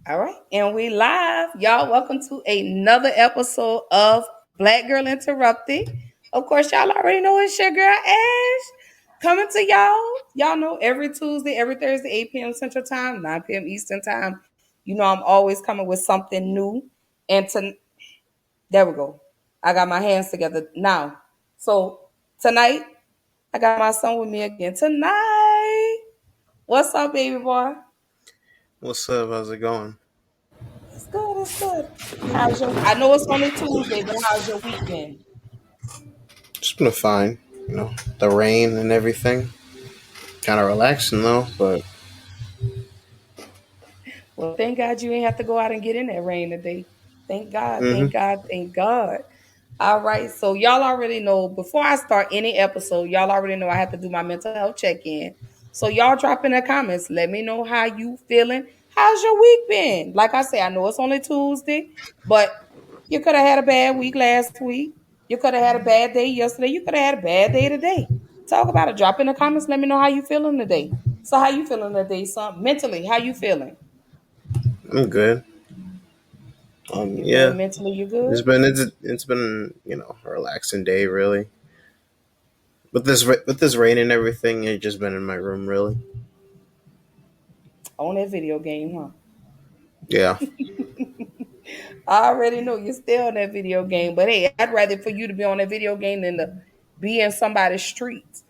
All right, and we live. Y'all, welcome to another episode of Black Girl Interrupted. Of course, y'all already know it's your girl Ash coming to y'all. Y'all know every Tuesday, every Thursday, 8 p.m. Central Time, 9 p.m. Eastern Time. You know I'm always coming with something new. And there we go. I got my hands together now. So tonight, I got my son with me again tonight. What's up, baby boy? What's up? How's it going? It's good. It's good. How's your? I know it's only Tuesday, but how's your week been? It's been fine. The rain and everything. Kind of relaxing though, but Well, thank God you ain't have to go out and get in that rain today. Thank God. hmm Thank God. Thank God. All right. So y'all already know. Before I start any episode, y'all already know I have to do my mental health check in. So y'all drop in the comments. Let me know how you feeling. How's your week been? Like I say, I know it's only Tuesday, but you could have had a bad week last week. You could have had a bad day yesterday. You could have had a bad day today. Talk about it. Drop in the comments. Let me know how you feeling today. So how you feeling today, son? Mentally, how you feeling? I'm good. You good Yeah, mentally? You it's good? been it's been a relaxing day really. With this rain and everything, I've just been in my room really. On that video game, huh? Yeah, I already know you're still on that video game, but hey, I'd rather for you to be on that video game than to be in somebody's streets.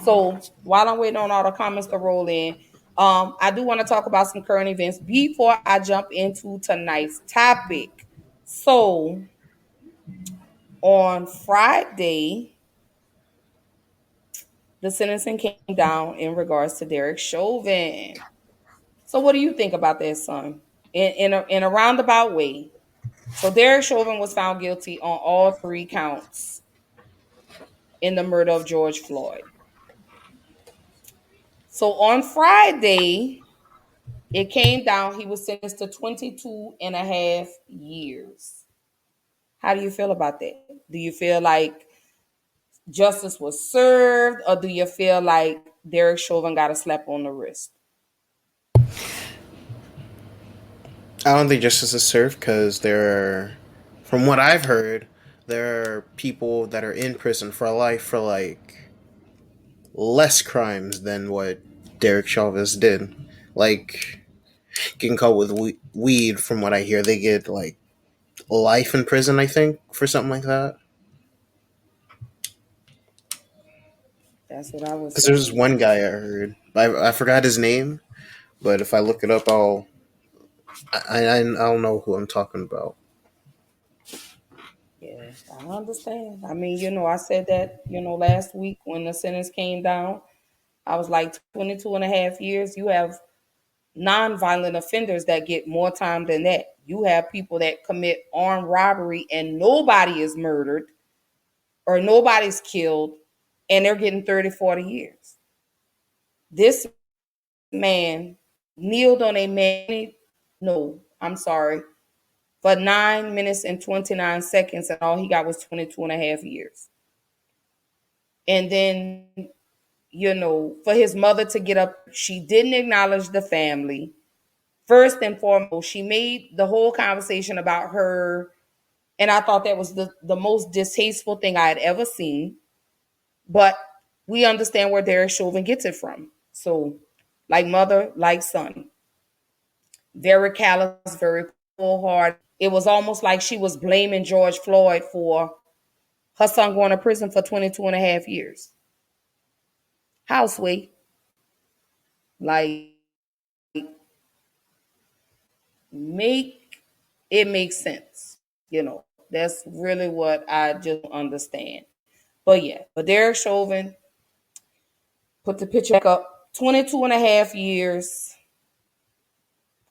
So while I'm waiting on all the comments to roll in, I do want to talk about some current events before I jump into tonight's topic. So on Friday, the sentencing came down in regards to Derek Chauvin. So what do you think about that, son? In a roundabout way. So Derek Chauvin was found guilty on all three counts in the murder of George Floyd. So on Friday, it came down. He was sentenced to 22 and a half years. How do you feel about that? Do you feel like justice was served, or do you feel like Derek Chauvin got a slap on the wrist? I don't think justice is served because from what I've heard, there are people that are in prison for life for like less crimes than what Derek Chauvin did. Like getting caught with weed, from what I hear, they get like life in prison, I think, for something like that. That's what I was Because there's saying. one guy I heard. I forgot his name, but if I look it up, I'll know who I'm talking about. Yeah, I understand. I mean, I said that, last week when the sentence came down, I was like 22 and a half years. You have nonviolent offenders that get more time than that. You have people that commit armed robbery and nobody is murdered or nobody's killed and they're getting 30, 40 years. This man kneeled on a man, no, I'm sorry, for 9 minutes and 29 seconds and all he got was 22 and a half years. And then, for his mother to get up, she didn't acknowledge the family. First and foremost, she made the whole conversation about her, and I thought that was the most distasteful thing I had ever seen. But we understand where Derek Chauvin gets it from. So, like mother, like son, very callous, very cold hearted. It was almost like she was blaming George Floyd for her son going to prison for 22 and a half years. How sweet. Like, make it make sense. That's really what I just understand. But yeah, but Derek Chauvin put the picture back up. 22 and a half years.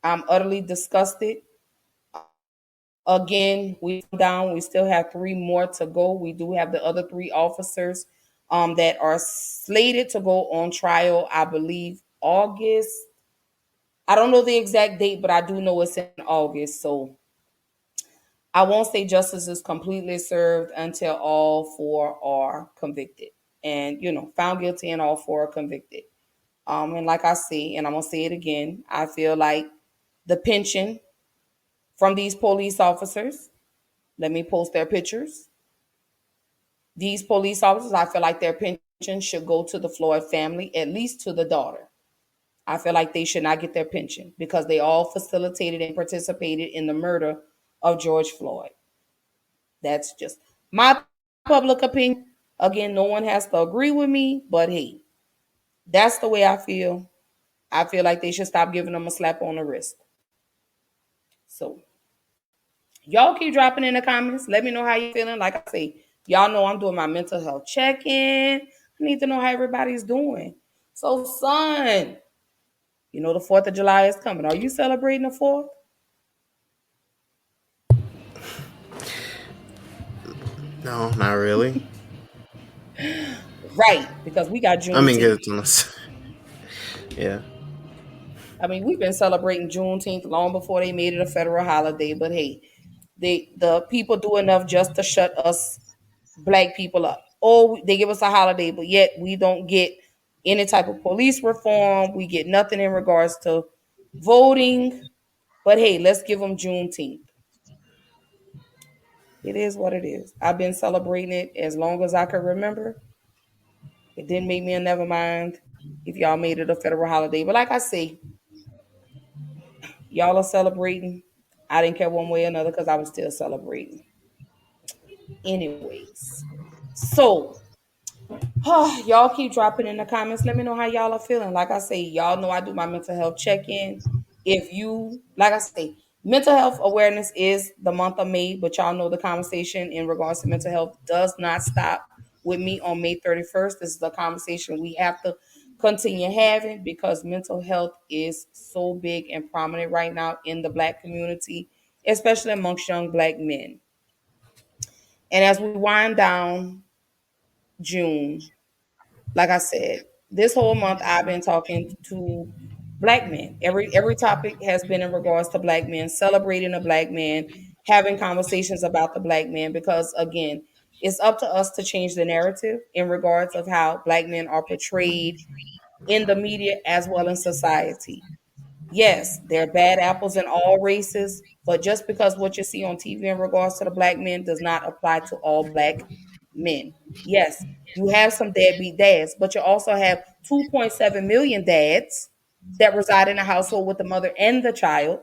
I'm utterly disgusted. Again, we down. We still have three more to go. We do have the other three officers that are slated to go on trial, I believe, August. I don't know the exact date, but I do know it's in August. So I won't say justice is completely served until all four are convicted and, found guilty and all four are convicted. And like I say, and I'm going to say it again, I feel like the pension from these police officers. Let me post their pictures. These police officers, I feel like their pension should go to the Floyd family, at least to the daughter. I feel like they should not get their pension because they all facilitated and participated in the murder of George Floyd. That's just my public opinion. Again, no one has to agree with me, but hey, that's the way I feel. I feel like they should stop giving them a slap on the wrist. So y'all keep dropping in the comments. Let me know how you feeling. Like I say, y'all know I'm doing my mental health check-in. I need to know how everybody's doing. So, son, you know the 4th of July is coming. Are you celebrating the 4th? No, not really. Right, because we got I mean, Juneteenth. good unless, yeah. I mean, we've been celebrating Juneteenth long before they made it a federal holiday. But hey, the people do enough just to shut us black people up. Or they give us a holiday, but yet we don't get any type of police reform. We get nothing in regards to voting. But hey, let's give them Juneteenth. It is what it is. I've been celebrating it as long as I can remember. It didn't make me a never mind if y'all made it a federal holiday. But like I say, y'all are celebrating. I didn't care one way or another because I was still celebrating. Anyways, so y'all keep dropping in the comments. Let me know how y'all are feeling. Like I say, y'all know I do my mental health check in. If you, like I say, mental health awareness is the month of May, but y'all know the conversation in regards to mental health does not stop with me on May 31st. This is the conversation we have to continue having because mental health is so big and prominent right now in the black community, especially amongst young black men. And as we wind down June, like I said, this whole month I've been talking to black men. Every topic has been in regards to black men, celebrating a black man, having conversations about the black man, because again, it's up to us to change the narrative in regards of how black men are portrayed in the media as well in society. Yes, there are bad apples in all races, but just because what you see on TV in regards to the black men does not apply to all black men. Yes, you have some deadbeat dads, but you also have 2.7 million dads that reside in a household with the mother and the child.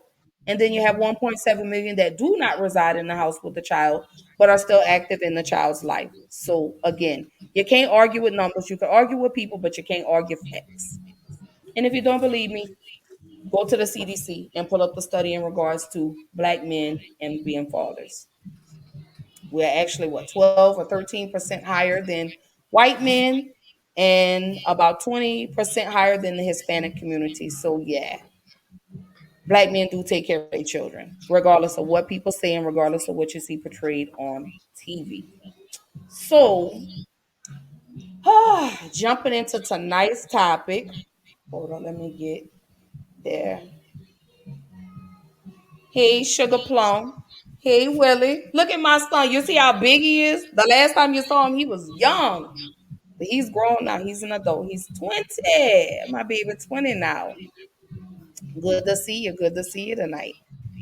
And then you have 1.7 million that do not reside in the house with the child, but are still active in the child's life. So again, you can't argue with numbers. You can argue with people, but you can't argue facts. And if you don't believe me, go to the CDC and pull up the study in regards to black men and being fathers. We're actually what 12 or 13% higher than white men and about 20% higher than the Hispanic community. So yeah, black men do take care of their children, regardless of what people say and regardless of what you see portrayed on TV. So jumping into tonight's topic. Hold on, let me get there. Hey, Sugar Plum. Hey, Willie. Look at my son. You see how big he is? The last time you saw him, he was young. But he's grown now. He's an adult. He's 20. My baby 20 now. Good to see you. Good to see you tonight.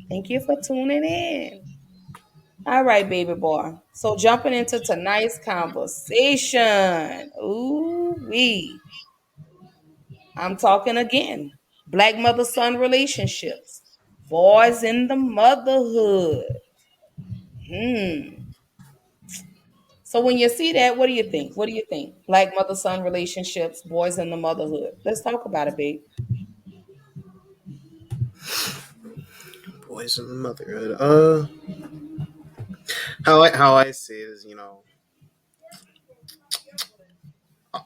Thank you for tuning in. All right, baby boy. So jumping into tonight's conversation. Ooh wee. I'm talking again. Black mother son relationships. Boys in the motherhood. Hmm. So when you see that, what do you think? What do you think? Black mother son relationships, boys in the motherhood. Let's talk about it, babe. Boys in the motherhood. How I see it is,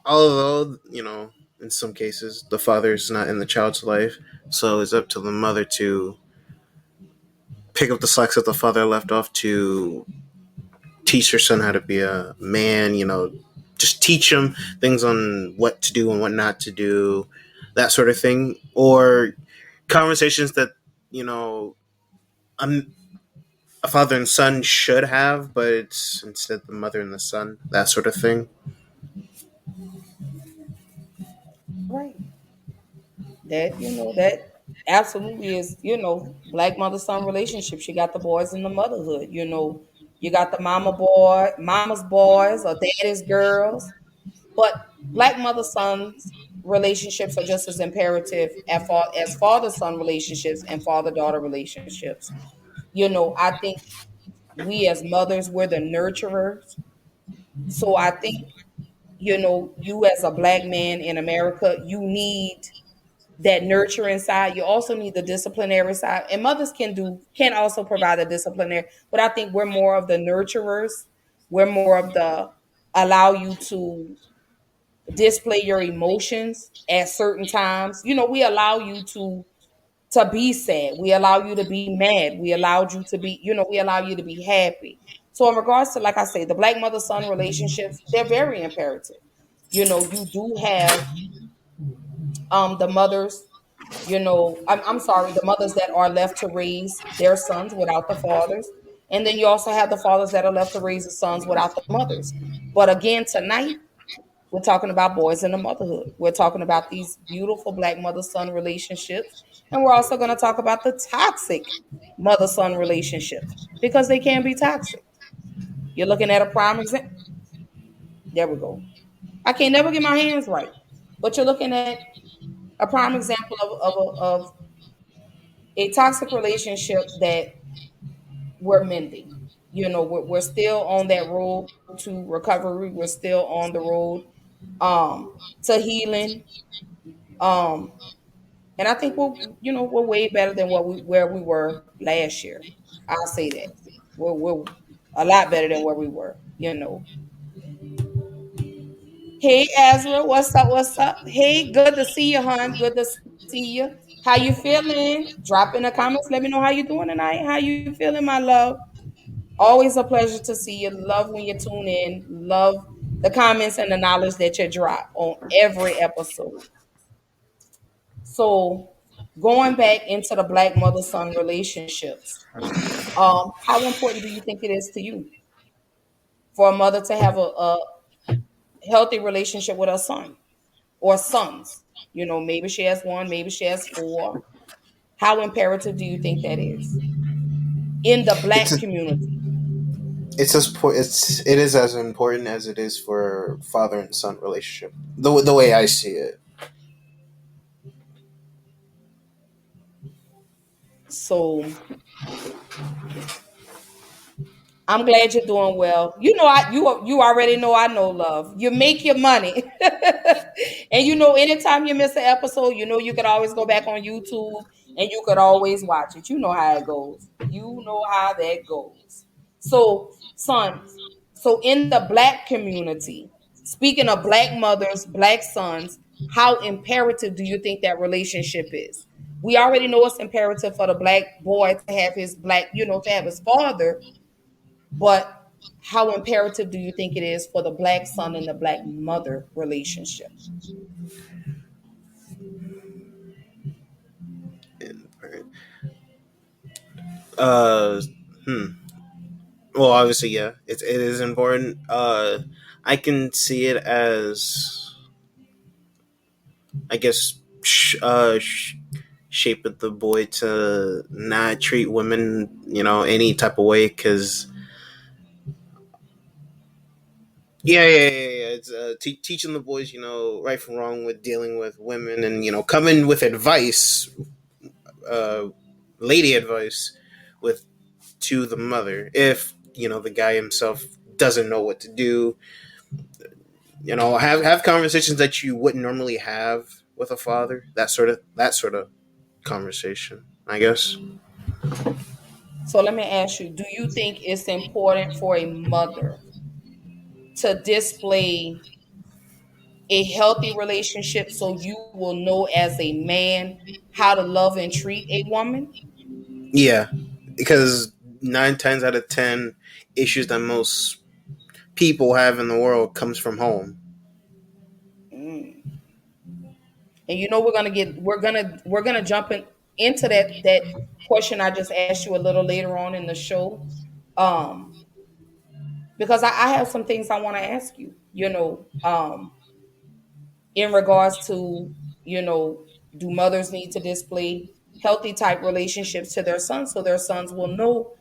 although in some cases the father is not in the child's life, so it's up to the mother to pick up the slack that the father left off to teach her son how to be a man. Just teach him things on what to do and what not to do, that sort of thing, or conversations that you know um, a father and son should have, but it's instead the mother and the son, that sort of thing. Right. That you know that. absolutely is, black mother son relationships. You got the boys in the motherhood. You got the mama's boys or daddy's girls. But black mother sons relationships are just as imperative as father son relationships and father daughter relationships. I think we as mothers, we're the nurturers. So I think, you as a black man in America, you need that nurturing side. You also need the disciplinary side. And mothers can also provide a disciplinary, but I think we're more of the nurturers. We're more of the allow you to display your emotions at certain times. We allow you to be sad. We allow you to be mad. We allow you to be happy. So in regards to, like I say, the black mother son relationships, they're very imperative. You do have the mothers, I'm sorry, the mothers that are left to raise their sons without the fathers. And then you also have the fathers that are left to raise the sons without the mothers. But again, tonight, we're talking about boys in the motherhood. We're talking about these beautiful black mother son relationships. And we're also going to talk about the toxic mother son relationships because they can be toxic. You're looking at a prime example. There we go. I can't never get my hands right. But you're looking at a prime example of a toxic relationship that we're mending. We're still on that road to recovery. We're still on the road to healing. Um, And I think we're way better than where we were last year. I'll say that. We're a lot better than where we were. Hey Ezra, what's up? What's up? Hey, good to see you, hon. Good to see you. How you feeling? Drop in the comments. Let me know how you doing tonight. How you feeling, my love? Always a pleasure to see you. Love when you tune in. Love the comments and the knowledge that you drop on every episode. So going back into the black mother son relationships, how important do you think it is to you for a mother to have a healthy relationship with her son or sons? Maybe she has one, maybe she has four. How imperative do you think that is in the It's black a, community? it is as important as it is for father and son relationship. The way I see it. So I'm glad you're doing well. You already know I know love. You make your money. And anytime you miss an episode, you could always go back on YouTube and you could always watch it. You know how it goes. You know how that goes. So, sons, so in the black community, speaking of black mothers, black sons, how imperative do you think that relationship is? We already know it's imperative for the black boy to have his to have his father, but how imperative do you think it is for the black son and the black mother relationship? Uh, hmm. Well, obviously, yeah, it is important. I can see it as, I guess, shaping the boy to not treat women, any type of way. Because yeah. It's teaching the boys, right from wrong with dealing with women, and coming with advice, uh, lady advice, with to the mother. If the guy himself doesn't know what to do, have conversations that you wouldn't normally have with a father. That sort of conversation, I guess. So let me ask you, do you think it's important for a mother to display a healthy relationship so you will know as a man how to love and treat a woman? Yeah, because 9 times out of 10 issues that most people have in the world comes from home. Mm. And we're gonna jump into that question I just asked you a little later on in the show. Um, because I have some things I want to ask you, in regards to, you know, Do mothers need to display healthy type relationships to their sons so their sons will know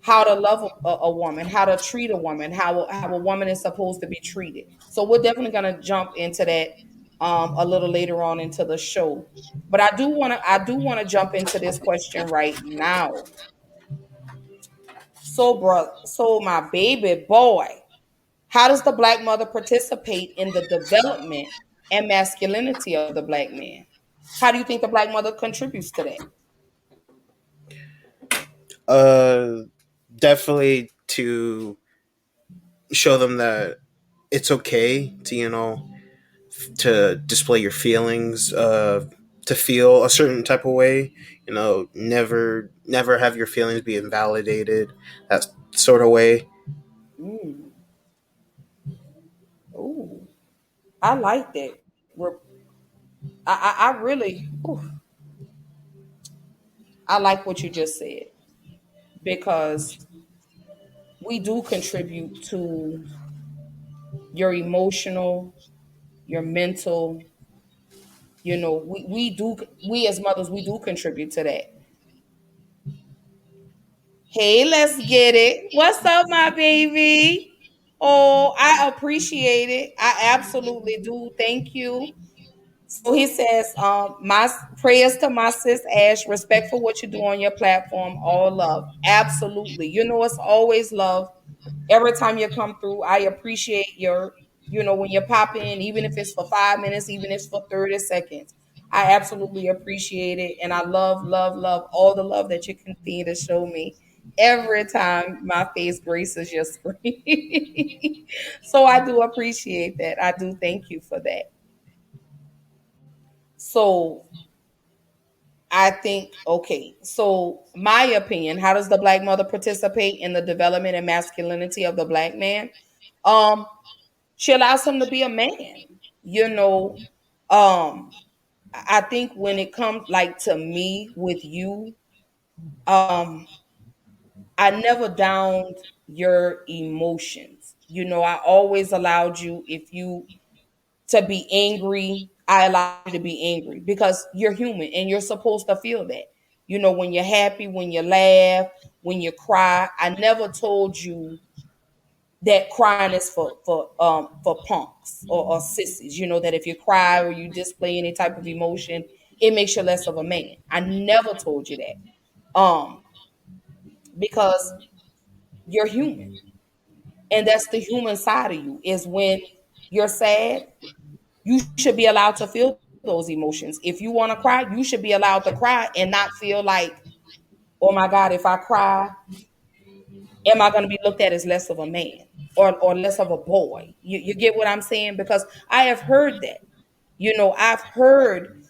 how to love a woman, how to treat a woman, how a woman is supposed to be treated? So we're definitely going to jump into that a little later on into the show. But I do want to jump into this question right now. So my baby boy, how does the black mother participate in the development and masculinity of the black man? How do you think the black mother contributes to that? Uh, Definitely to show them that it's okay to, to display your feelings, to feel a certain type of way. Never have your feelings be invalidated. That sort of way. Mm. Ooh, I like that. Re- I really, ooh, I like what you just said because we do contribute to your emotional, your mental. We as mothers, we do contribute to that. Hey, let's get it. What's up, my baby? Oh, I appreciate it. I absolutely do. Thank you. So he says, my prayers to my sis Ash, respect for what you do on your platform, all love. Absolutely. It's always love. Every time you come through, I appreciate when you pop in, even if it's for 5 minutes, even if it's for 30 seconds. I absolutely appreciate it. And I love, love, love all the love that you continue to show me every time my face graces your screen. So I do appreciate that. I do thank you for that. So I think, okay, so my opinion, how does the black mother participate in the development and masculinity of the black man? Um, she allows him to be a man. You know, um, I think when it comes like to me with you, um, I never downed your emotions. I always allowed you if you to be angry, I allow you to be angry because you're human and you're supposed to feel that. When you're happy, when you laugh, when you cry. I never told you that crying is for punks or sissies. That if you cry or you display any type of emotion, it makes you less of a man. I never told you that. Because you're human. And that's the human side of you is when you're sad, you should be allowed to feel those emotions. If you want to cry, you should be allowed to cry and not feel like, oh my God, if I cry, am I going to be looked at as less of a man or less of a boy? You get what I'm saying? Because I have heard that. I've heard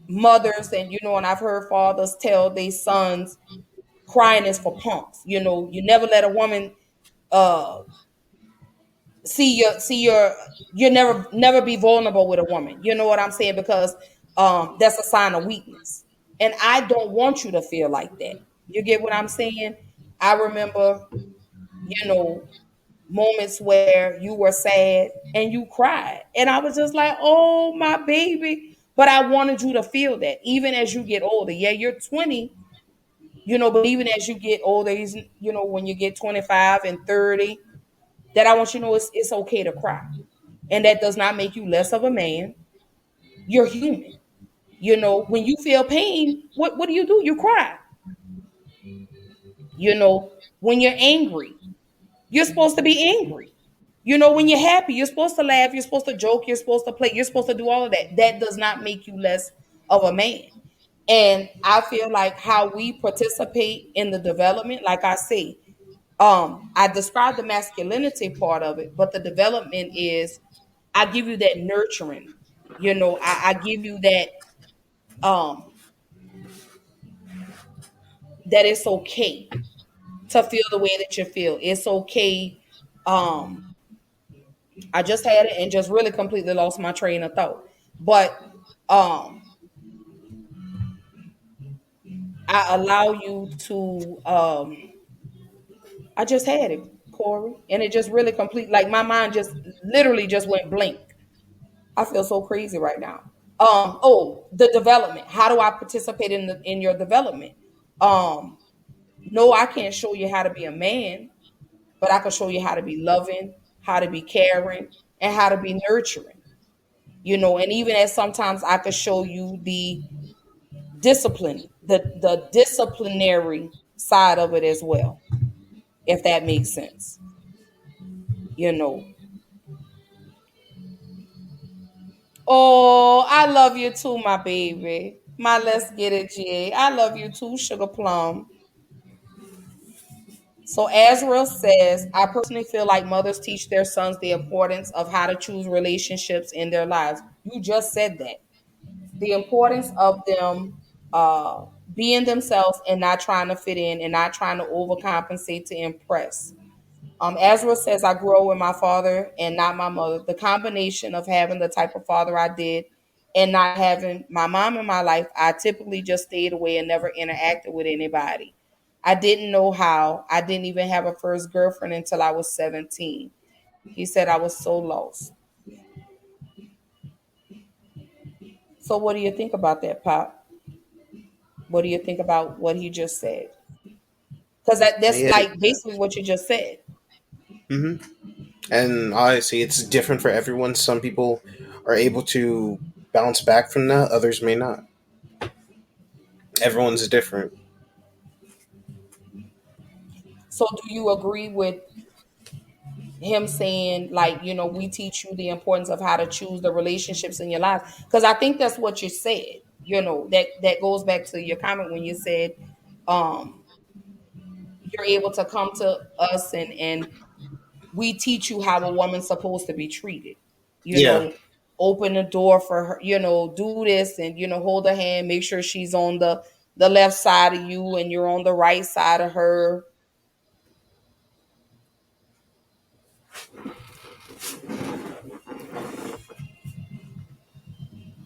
mothers and I've heard fathers tell their sons crying is for punks. You never let a woman uh see your you never be vulnerable with a woman. You know what I'm saying? Because that's a sign of weakness. And I don't want you to feel like that. You get what I'm saying? I remember, you know, moments where you were sad and you cried. And I was just like, oh my baby. But I wanted you to feel that even as you get older. Yeah, you're 20, but even as you get older, when you get 25 and 30, that I want you to know it's okay to cry. And that does not make you less of a man. You're human. When you feel pain, what do? You cry. When you're angry, you're supposed to be angry. When you're happy, you're supposed to laugh, you're supposed to joke, you're supposed to play, you're supposed to do all of that. That does not make you less of a man. And I feel like how we participate in the development, like I say, I described the masculinity part of it, but the development is I give you that nurturing. I give you um that it's okay to feel the way that you feel. It's okay. Um, I just had it and just really completely lost my train of thought. But um I allow you to I just had it, Corey. And it just really complete like my mind just literally just went blank. I feel so crazy right now. The development. How do I participate in your development? Um, no, I can't show you how to be a man, but I can show you how to be loving, how to be caring, and how to be nurturing. And even as sometimes I could show you the the disciplinary side of it as well, if that makes sense. You know. Oh, I love you too, my baby. My let's get it, GA. I love you too, Sugar Plum. So Azrael says, I personally feel like mothers teach their sons the importance of how to choose relationships in their lives. You just said that. The importance of them being themselves and not trying to fit in and not trying to overcompensate to impress. Ezra says, I grew up with my father and not my mother. The combination of having the type of father I did and not having my mom in my life, I typically just stayed away and never interacted with anybody. I didn't know how. I didn't even have a first girlfriend until I was 17. He said I was so lost. So, what do you think about that, Pop? What do you think about what he just said? Because that's Yeah. like basically what you just said. Hmm. And obviously, it's different for everyone. Some people are able to bounce back from that, others may not. Everyone's different. So, do you agree with him saying, like, we teach you the importance of how to choose the relationships in your life? Because I think that's what you said. That goes back to your comment when you said, um, you're able to come to us and we teach you how a woman's supposed to be treated. You Yeah. know, open the door for her. Do this and hold her hand. Make sure she's on the left side of you and you're on the right side of her.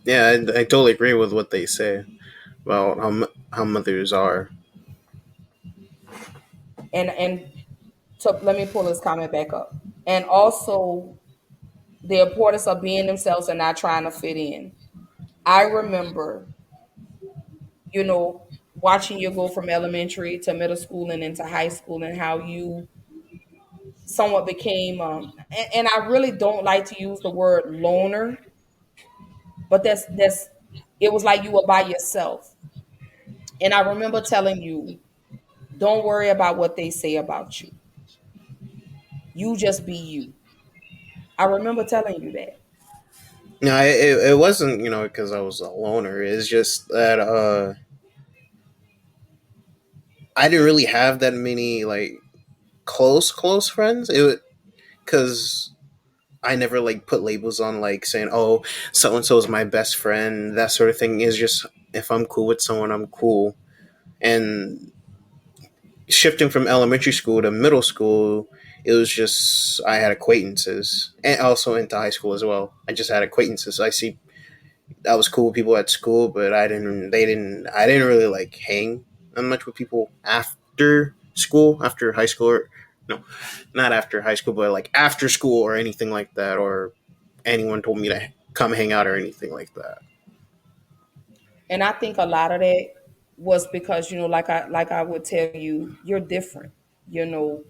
Yeah, I totally agree with what they say about how mothers are. And let me pull this comment back up. And also the importance of being themselves and not trying to fit in. I remember, watching you go from elementary to middle school and into high school and how you somewhat became and I really don't like to use the word loner, but that's it was like you were by yourself. And I remember telling you, don't worry about what they say about you. You just be you. I remember telling you that. No, it wasn't because I was a loner. It's just that I didn't really have that many like close friends. It because I never like put labels on like saying, oh, so and so is my best friend. That sort of thing is just if I'm cool with someone, I'm cool. And shifting from elementary school to middle school, it was just I had acquaintances, and also into high school as well. I just had acquaintances. I was cool with people at school, but I didn't. They didn't. I didn't really like hang that much with people after school, after high school, or no, not after high school, but like after school or anything like that, or anyone told me to come hang out or anything like that. And I think a lot of that was because, like I would tell you, you're different. You know,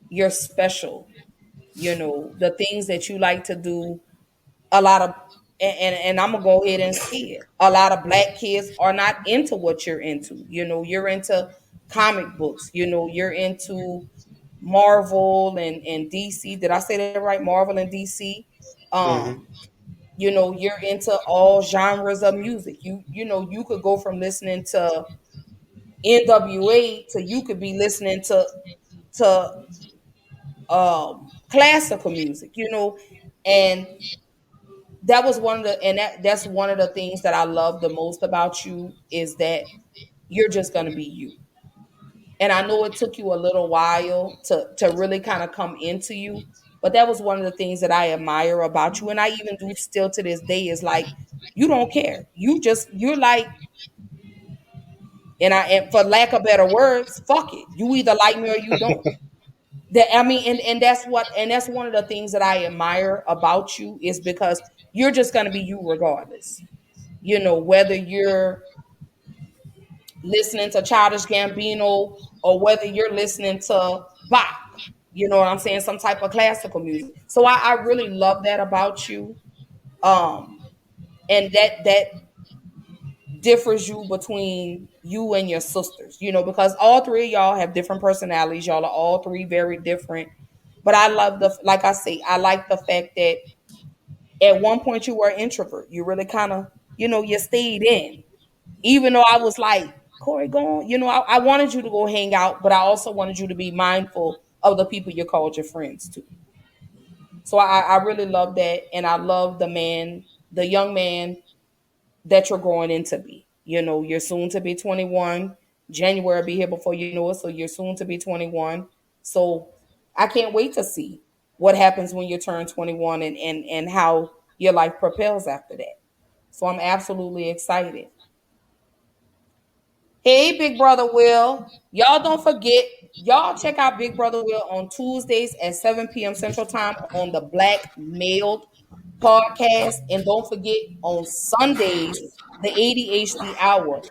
you're special. The things that you like to do, a lot of and I'm gonna go ahead and say it. A lot of black kids are not into what you're into. You're into comic books. You're into Marvel and DC. Did I say that right? Marvel and DC. Mm-hmm. Um, you're into all genres of music. You could go from listening to NWA to you could be listening to classical music. And that was one of the and that's one of the things that I love the most about you is that you're just going to be you. And I know it took you a little while to really kind of come into you, but that was one of the things that I admire about you, and I even do still to this day is like you don't care. You're like, and for lack of better words, fuck it. You either like me or you don't. That I mean, and that's one of the things that I admire about you is because you're just going to be you regardless. Whether you're listening to Childish Gambino or whether you're listening to Bach, you know what I'm saying, some type of classical music. So I really love that about you. Um, and that differs you between you and your sisters, because all three of y'all have different personalities. Y'all are all three very different. But I love like I say, I like the fact that at one point you were an introvert. You really kind of, you stayed in. Even though I was like, Corey, go on. I wanted you to go hang out, but I also wanted you to be mindful of the people you called your friends too. So I really love that. And I love the young man that you're growing into be. You're soon to be 21. January will be here before you know it. So you're soon to be 21. So I can't wait to see what happens when you turn 21 and how your life propels after that. So I'm absolutely excited. Hey, Big Brother Will. Y'all don't forget, y'all check out Big Brother Will on Tuesdays at 7 p.m. Central Time on the Black Mailed podcast. And don't forget on Sundays, the ADHD Hour.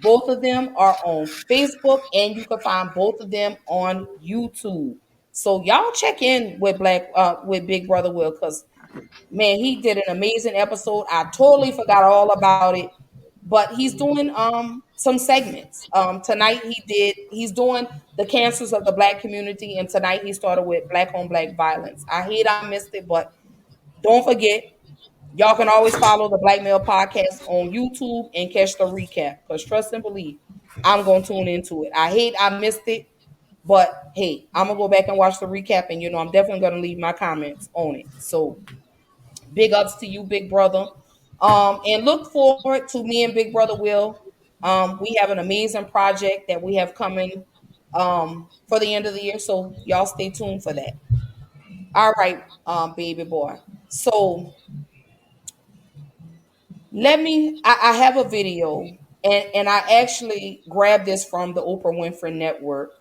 Both of them are on Facebook, and you can find both of them on YouTube. So y'all check in with Big Brother Will, because man, he did an amazing episode. I totally forgot all about it, but he's doing some segments. Tonight he's doing the cancers of the black community, and tonight he started with black on black violence. I hate I missed it, but don't forget, y'all can always follow the Black Male Podcast on YouTube and catch the recap. Because trust and believe, I'm gonna tune into it. I hate I missed it, but hey, I'm gonna go back and watch the recap, and I'm definitely gonna leave my comments on it. So big ups to you, Big Brother. And look forward to me and Big Brother Will. We have an amazing project that we have coming for the end of the year. So y'all stay tuned for that. All right, baby boy. So I have a video, and I actually grabbed this from the Oprah Winfrey Network.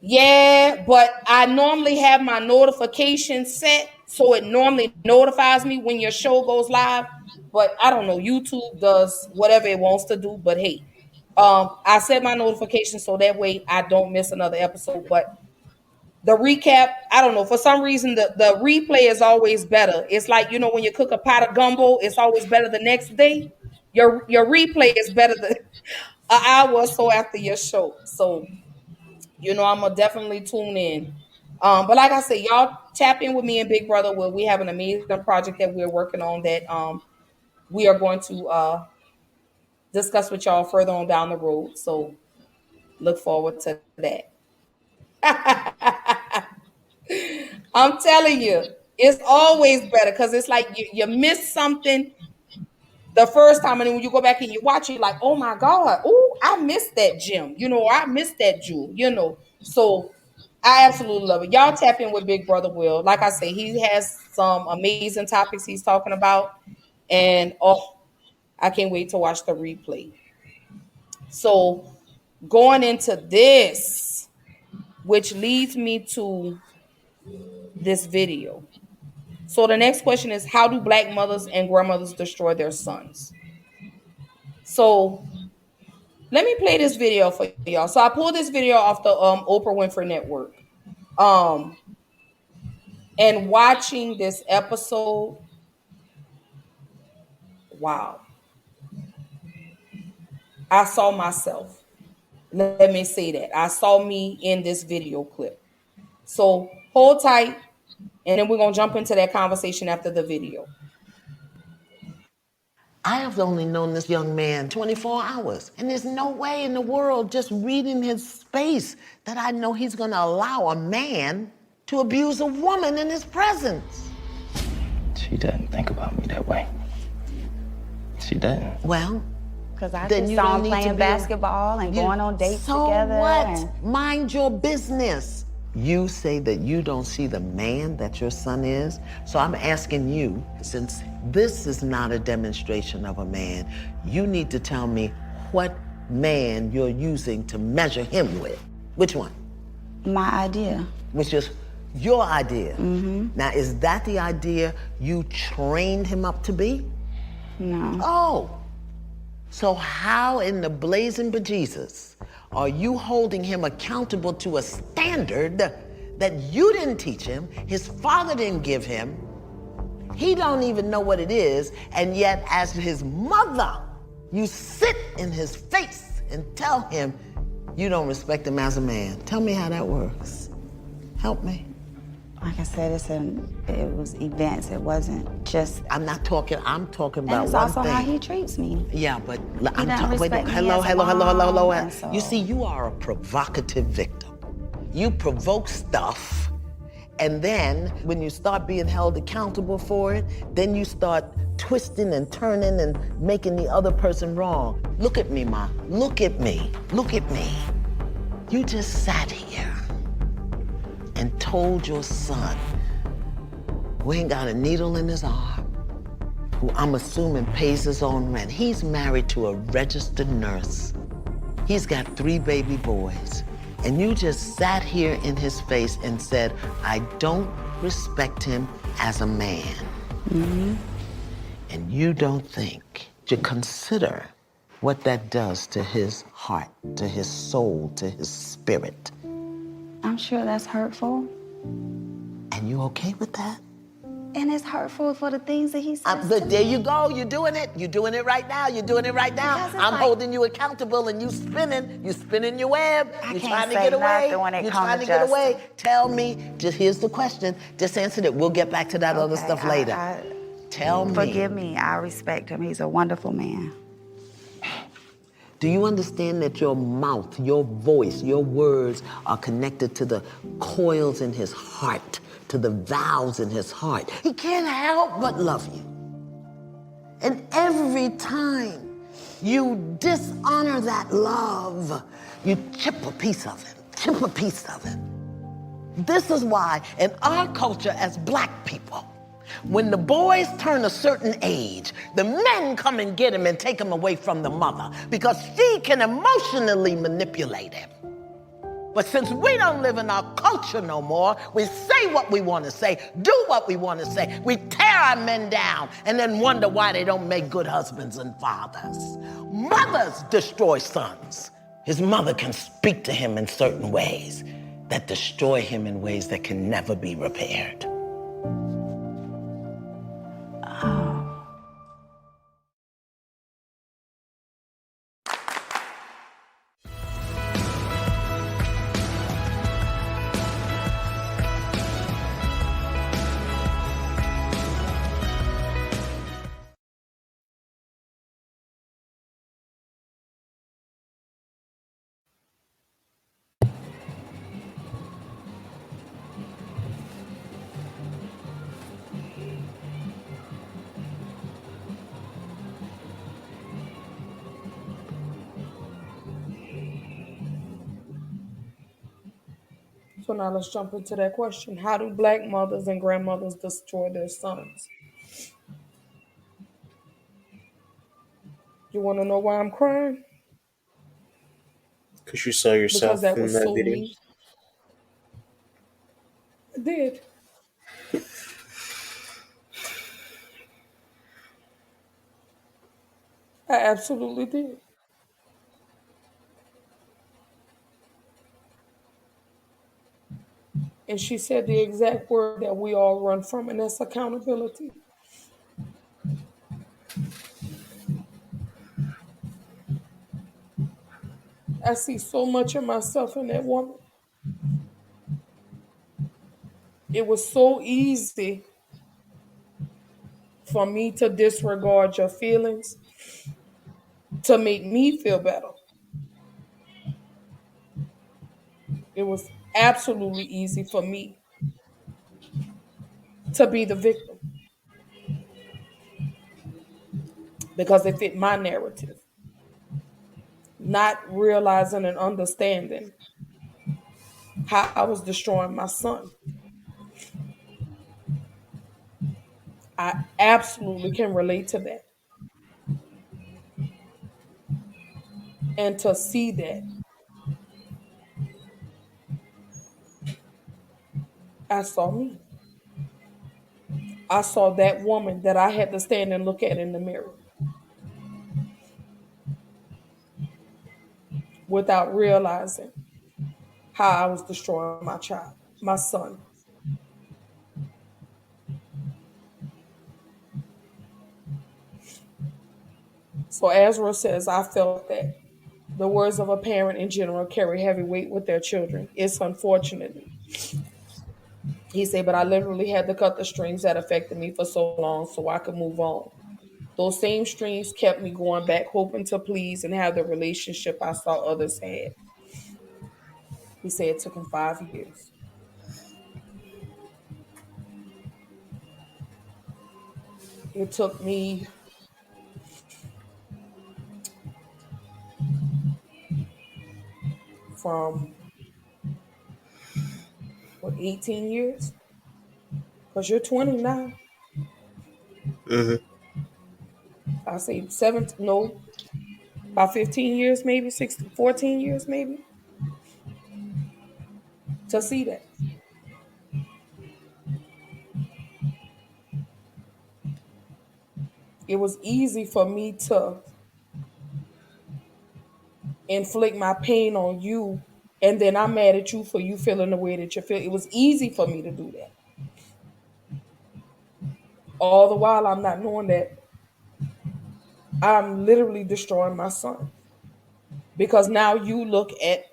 Yeah, but I normally have my notification set, so it normally notifies me when your show goes live. But I don't know, YouTube does whatever it wants to do. But hey, I set my notification so that way I don't miss another episode. But the recap, I don't know, for some reason the replay is always better. It's like, when you cook a pot of gumbo, it's always better the next day. Your replay is better than an hour or so after your show. So I'm gonna definitely tune in. But like I said, y'all tap in with me and Big Brother where we have an amazing project that we're working on that we are going to discuss with y'all further on down the road. So look forward to that. I'm telling you, it's always better because it's like you miss something the first time, and then when you go back and you watch it, like, oh my God, oh, I missed that gem, or I missed that jewel. So I absolutely love it. Y'all tap in with Big Brother Will. Like I say, he has some amazing topics he's talking about, and oh, I can't wait to watch the replay. So going into this, which leads me to this video. So the next question is, how do black mothers and grandmothers destroy their sons? So let me play this video for y'all. So I pulled this video off the Oprah Winfrey Network. Um, and watching this episode, wow, I saw myself. Let me say that. I saw me in this video clip. So hold tight, and then we're going to jump into that conversation after the video. I have only known this young man 24 hours, and there's no way in the world, just reading his space, that I know he's gonna allow a man to abuse a woman in his presence. She doesn't think about me that way. She doesn't. Well, because I then just you saw don't him need playing to be basketball and going on dates so together. What? And Mind your business. You say that you don't see the man that your son is, so I'm asking you, since this is not a demonstration of a man, you need to tell me what man you're using to measure him with. Which one? my idea. Which is Your idea. Now, is that the idea you trained him up to be? No. Oh, so how in the blazing bejesus are you holding him accountable to a standard that you didn't teach him, his father didn't give him, he don't even know what it is, and yet as his mother, you sit in his face and tell him you don't respect him as a man? Tell me how that works. Help me. Like I said, it was events. It wasn't just. I'm talking And about it's one also thing. how he treats me. Yeah, but I'm doesn't talking. Wait, respect me hello, as a hello, hello, hello, hello. mom, and so- You see, you are a provocative victim. You provoke stuff, and then when you start being held accountable for it, then you start twisting and turning and making the other person wrong. Look at me, Ma. Look at me. Look at me. You just sat here and told your son, who ain't got a needle in his arm, who I'm assuming pays his own rent. He's married to a registered nurse. He's got 3 baby boys. And you just sat here in his face and said, I don't respect him as a man. And you don't think to consider what that does to his heart, to his soul, to his spirit. I'm sure that's hurtful. And you okay with that? And it's hurtful for the things that he says. But there you go. You're doing it. You're doing it right now. You're doing it right now. Because it's I'm like- holding you accountable, and you spinning. You spinning your web. I You're can't trying to say get away. nothing when it You're comes trying to to get away. Justin. Tell me. Just here's the question. Just answer it. We'll get back to that other Okay, stuff later. Tell me. Forgive me. I respect him. He's a wonderful man. Do you understand that your mouth, your voice, your words are connected to the coils in his heart, to the valves in his heart? He can't help but love you. And every time you dishonor that love, you chip a piece of it, chip a piece of it. This is why in our culture as Black people, when the boys turn a certain age, the men come and get him and take him away from the mother because she can emotionally manipulate him. But since we don't live in our culture no more, we say what we want to say, do what we want to say. We tear our men down and then wonder why they don't make good husbands and fathers. Mothers destroy sons. His mother can speak to him in certain ways that destroy him in ways that can never be repaired. So now let's jump into that question. How do Black mothers and grandmothers destroy their sons? You want to know why I'm crying? Because you saw Because yourself that in was that so video. me. I did. I absolutely did. And she said the exact word that we all run from, and that's accountability. I see so much of myself in that woman. It was so easy for me to disregard your feelings to make me feel better. It was absolutely easy for me to be the victim because it fit my narrative, not realizing and understanding how I was destroying my son. I absolutely can relate to that. And to see that, I saw me. I saw that woman that I had to stand and look at in the mirror without realizing how I was destroying my child, my son. So Ezra says, I felt that the words of a parent in general carry heavy weight with their children. It's unfortunately. He said, but I literally had to cut the strings that affected me for so long so I could move on. Those same strings kept me going back, hoping to please and have the relationship I saw others had. He said it took him 5 years. It took me from, what, 18 years? Because you're 20 now. Hmm. I say 17, no, about 15 years, maybe 16, 14 years, maybe, to see that. It was easy for me to inflict my pain on you, and then I'm mad at you for you feeling the way that you feel. It was easy for me to do that. All the while, I'm not knowing that I'm literally destroying my son because now you look at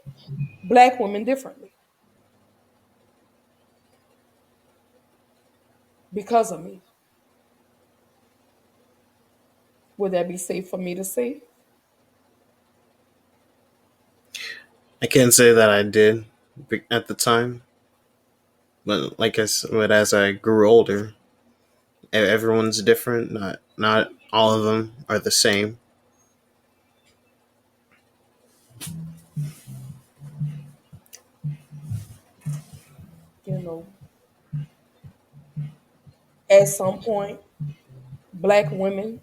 black women differently because of me. Would that be safe for me to say? I can't say that I did at the time, but but as I grew older, everyone's different. Not all of them are the same. You know, at some point, black women,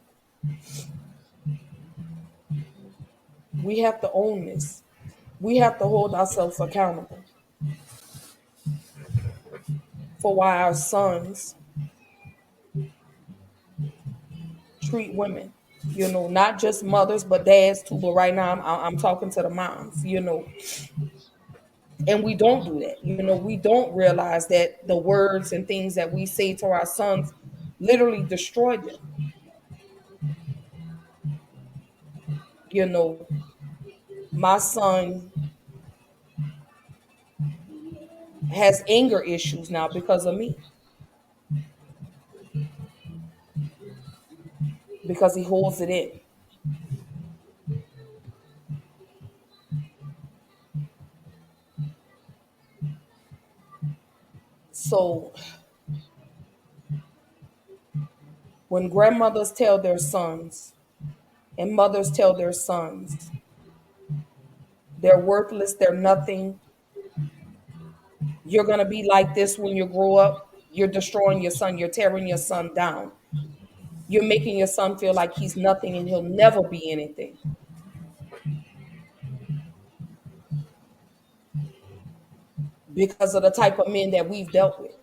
we have to own this. We have to hold ourselves accountable for why our sons treat women. You know, not just mothers, but dads too. But right now, I'm talking to the moms. You know, and we don't do that. You know, we don't realize that the words and things that we say to our sons literally destroy them. You know, my son has anger issues now because of me, because he holds it in. So when grandmothers tell their sons and mothers tell their sons they're worthless, they're nothing, you're going to be like this when you grow up, you're destroying your son, you're tearing your son down. You're making your son feel like he's nothing and he'll never be anything because of the type of men that we've dealt with.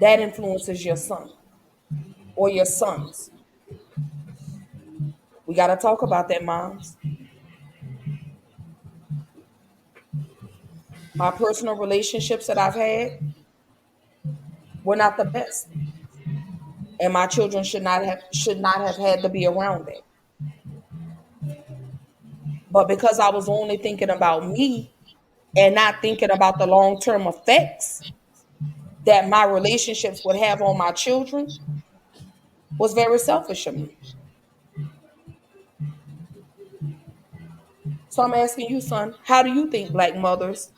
That influences your son or your sons. We got to talk about that, moms. My personal relationships that I've had were not the best, and my children should not have had to be around it. But because I was only thinking about me and not thinking about the long term effects that my relationships would have on my children, was very selfish of me. So I'm asking you, son, how do you think black mothers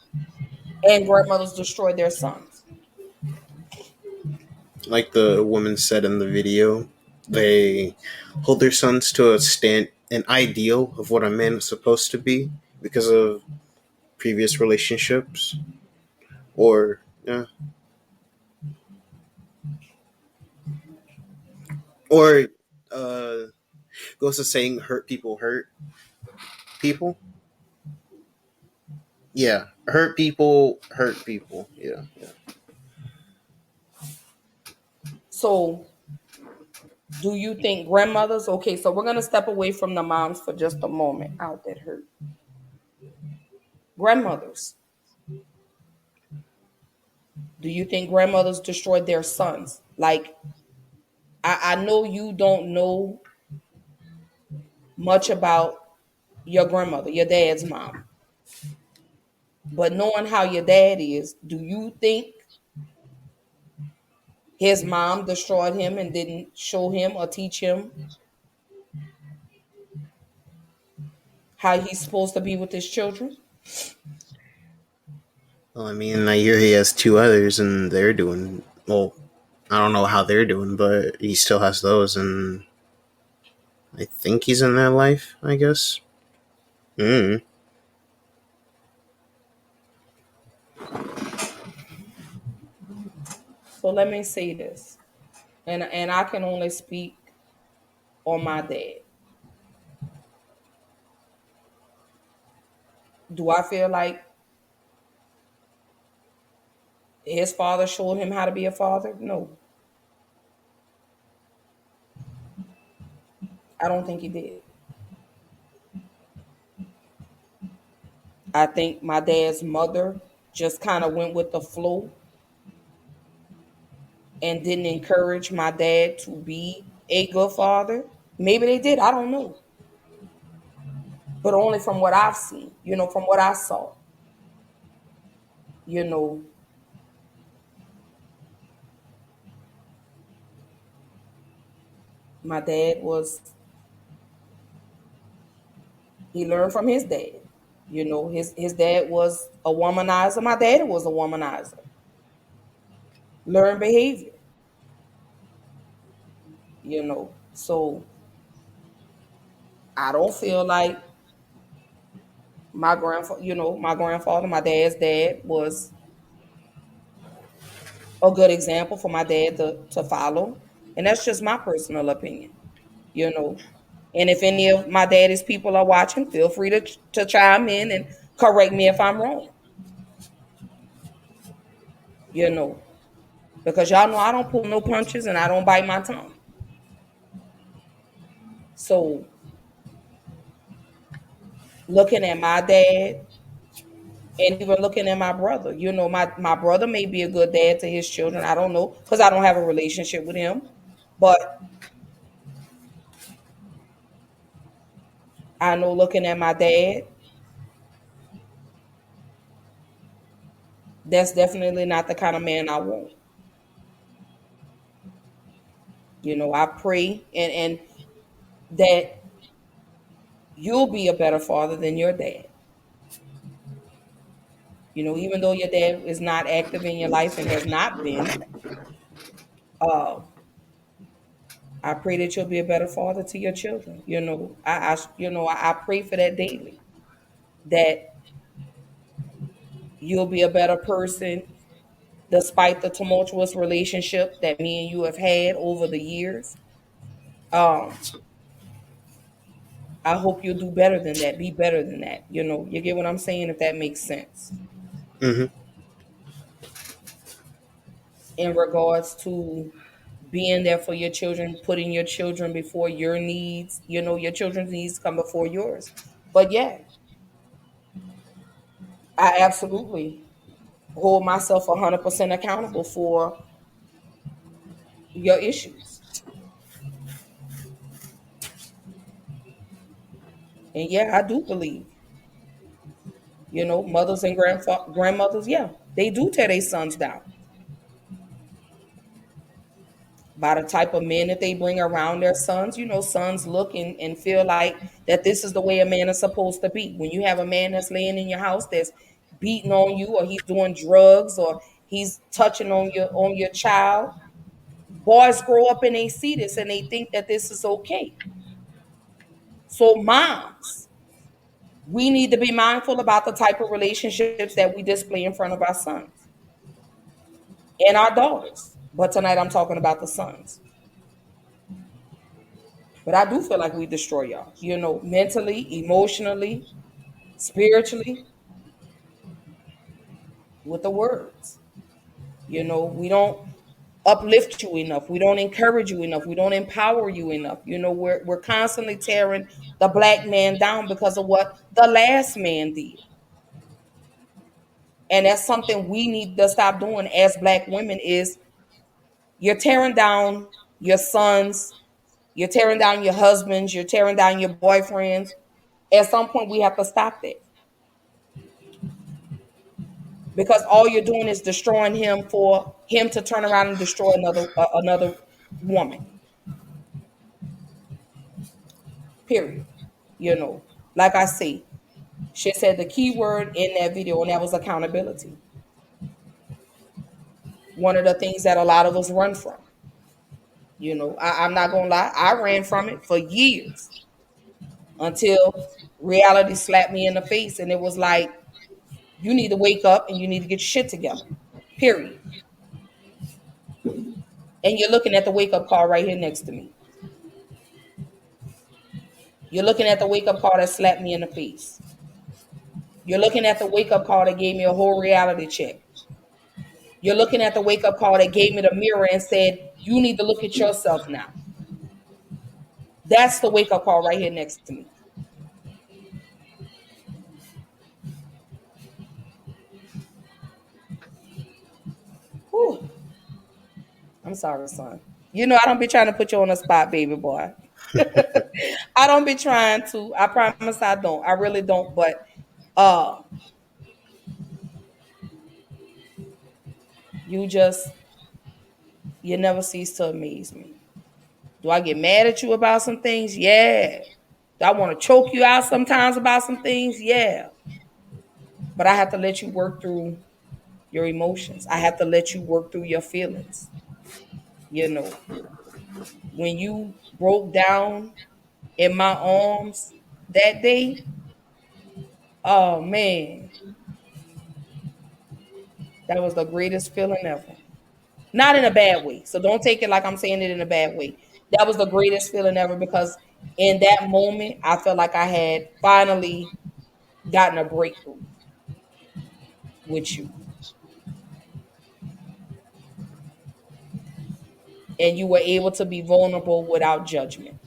and grandmothers destroy their sons? Like the woman said in the video, they hold their sons to an ideal of what a man is supposed to be because of previous relationships, or yeah, or uh, goes to saying hurt people hurt people. Yeah, hurt people hurt people. Yeah, yeah. So, do you think grandmothers? Okay, so we're gonna step away from the moms for just a moment. Out that hurt. Grandmothers. Do you think grandmothers destroyed their sons? Like, I know you don't know much about your grandmother, your dad's mom, but knowing how your dad is, do you think his mom destroyed him and didn't show him or teach him how he's supposed to be with his children? Well, I mean, I hear he has two others, and they're doing well. I don't know how they're doing, but he still has those, and I think he's in their life. I guess. Mm. So let me say this, and I can only speak on my dad. Do I feel like his father showed him how to be a father? No, I don't think he did. I think my dad's mother just kind of went with the flow and didn't encourage my dad to be a good father. Maybe they did, I don't know. But only from what I've seen, from what I saw. You know, my dad he learned from his dad. His dad was a womanizer. My dad was a womanizer. Learned behavior, So I don't feel like my grandfather, my dad's dad was a good example for my dad to follow. And that's just my personal opinion, you know. And if any of my daddy's people are watching, feel free to chime in and correct me if I'm wrong, you know, because y'all know I don't pull no punches and I don't bite my tongue. So looking at my dad and even looking at my brother, my brother may be a good dad to his children. I don't know because I don't have a relationship with him. But I know looking at my dad, that's definitely not the kind of man I want. I pray and that you'll be a better father than your dad. Even though your dad is not active in your life and has not been, uh, I pray that you'll be a better father to your children. I pray for that daily. That you'll be a better person despite the tumultuous relationship that me and you have had over the years. Um, I hope you'll do better than that, be better than that. You get what I'm saying, if that makes sense. Hmm. In regards to being there for your children, putting your children before your needs, your children's needs come before yours. But yeah, I absolutely hold myself 100% accountable for your issues. And yeah, I do believe, mothers and grandmothers, yeah, they do tear their sons down by the type of men that they bring around their sons. Sons look and feel like that this is the way a man is supposed to be. When you have a man that's laying in your house that's beating on you, or he's doing drugs, or he's touching on your child, boys grow up and they see this and they think that this is okay. So moms, we need to be mindful about the type of relationships that we display in front of our sons and our daughters. But tonight I'm talking about the sons. But I do feel like we destroy y'all, mentally, emotionally, spiritually. with the words. We don't uplift you enough. We don't encourage you enough. We don't empower you enough. We're constantly tearing the black man down because of what the last man did. And that's something we need to stop doing as black women is you're tearing down your sons, you're tearing down your husbands, you're tearing down your boyfriends. At some point we have to stop that. Because all you're doing is destroying him for him to turn around and destroy another woman. Period. Like I say, she said the key word in that video, and that was accountability. One of the things that a lot of us run from. I'm not gonna lie, I ran from it for years until reality slapped me in the face, and it was like, you need to wake up and you need to get your shit together. Period. And you're looking at the wake up call right here next to me. You're looking at the wake up call that slapped me in the face. You're looking at the wake up call that gave me a whole reality check. You're looking at the wake up call that gave me the mirror and said, you need to look at yourself now. That's the wake up call right here next to me. Whew. I'm sorry, son. I don't be trying to put you on the spot, baby boy. I don't be trying to. I promise I don't. I really don't. But uh, you just, you never cease to amaze me. Do I get mad at you about some things? Yeah. Do I want to choke you out sometimes about some things? Yeah. But I have to let you work through your emotions. I have to let you work through your feelings. You know, when you broke down in my arms that day, oh man, that was the greatest feeling ever. Not in a bad way. So don't take it like I'm saying it in a bad way. That was the greatest feeling ever because in that moment, I felt like I had finally gotten a breakthrough with you. And you were able to be vulnerable without judgment.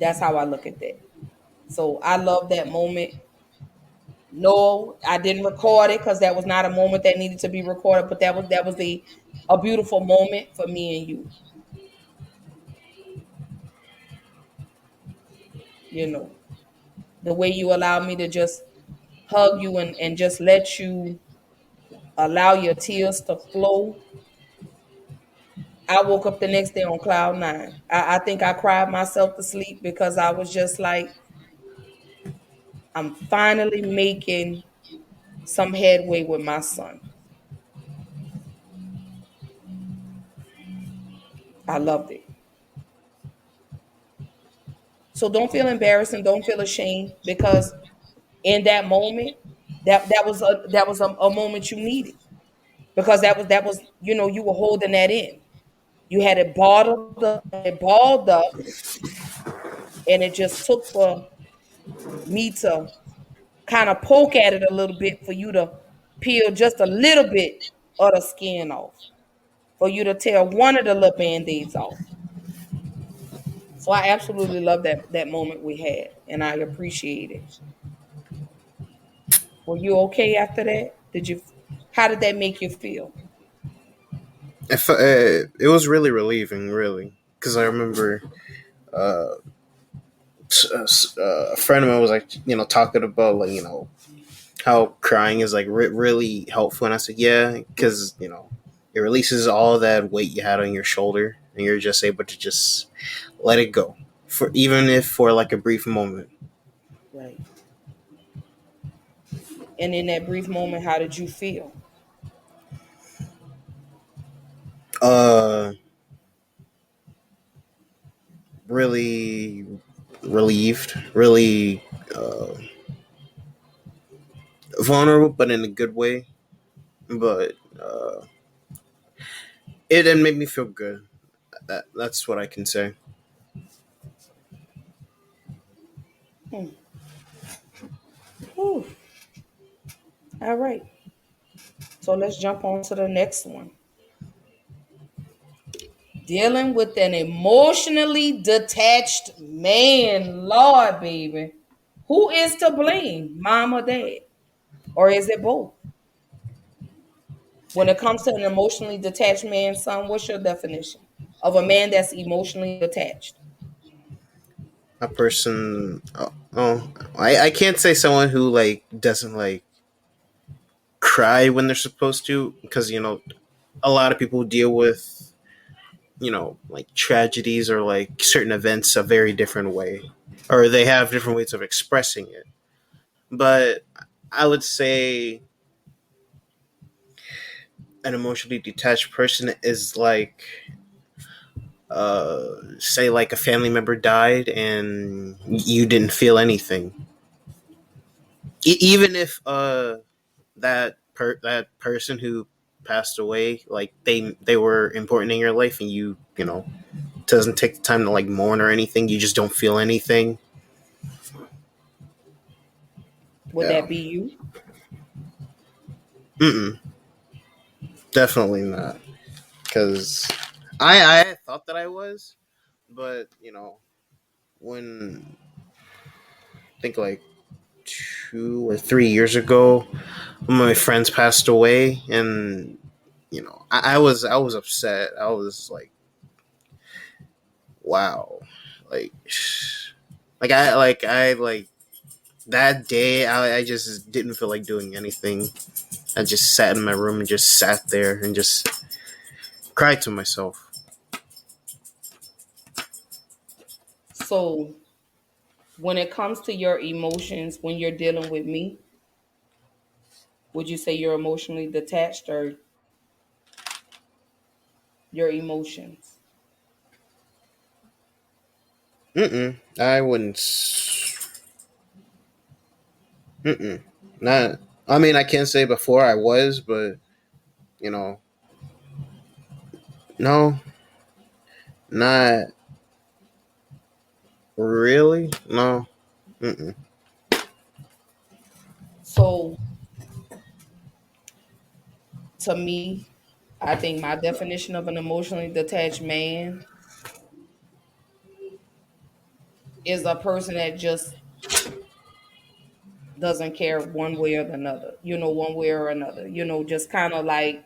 That's how I look at that. So I love that moment. No, I didn't record it because that was not a moment that needed to be recorded, but that was a beautiful moment for me and you. You know, the way you allowed me to just hug you and just let you allow your tears to flow. I woke up the next day on cloud nine. I think I cried myself to sleep because I was just like, I'm finally making some headway with my son. I loved it. So don't feel embarrassed and don't feel ashamed because in that moment, that was a moment you needed because that was you were holding that in. You had it balled up, and it just took for me to kind of poke at it a little bit for you to peel just a little bit of the skin off, for you to tear one of the little band-aids off. So I absolutely love that moment we had, and I appreciate it. Were you okay after that? Did you? How did that make you feel? It was really relieving, really, because I remember uh, a friend of mine was like, talking about like, how crying is like really helpful, and I said, yeah, because it releases all that weight you had on your shoulder, and you're just able to just let it go for even if for like a brief moment. Right. And in that brief moment, how did you feel? Uh, really relieved, really vulnerable, but in a good way. But it made me feel good. That's what I can say. Hmm. Whew. All right. So let's jump on to the next one. Dealing with an emotionally detached man. Lord, baby. Who is to blame? Mom or dad? Or is it both? When it comes to an emotionally detached man, son, what's your definition of a man that's emotionally detached? A person. I can't say someone who like doesn't like cry when they're supposed to, because a lot of people deal with like tragedies or like certain events a very different way, or they have different ways of expressing it. But I would say an emotionally detached person is like, say like a family member died and you didn't feel anything, even if that person who passed away, like they were important in your life, and you doesn't take the time to like mourn or anything, you just don't feel anything. Would Yeah. that be you? Mm-mm, definitely not. Because I thought that I was, but when I think like 2 or 3 years ago, one of my friends passed away, and I was upset. I was wow, like like that day. I just didn't feel like doing anything. I just sat in my room and just sat there and just cried to myself. So when it comes to your emotions, when you're dealing with me, would you say you're emotionally detached or your emotions? Mm-mm. I wouldn't. Mm-mm. Not. I mean, I can't say before I was, but you know, no, not really. No. Mm-mm. So to me, I think my definition of an emotionally detached man is a person that just doesn't care one way or another, one way or another, just kind of like,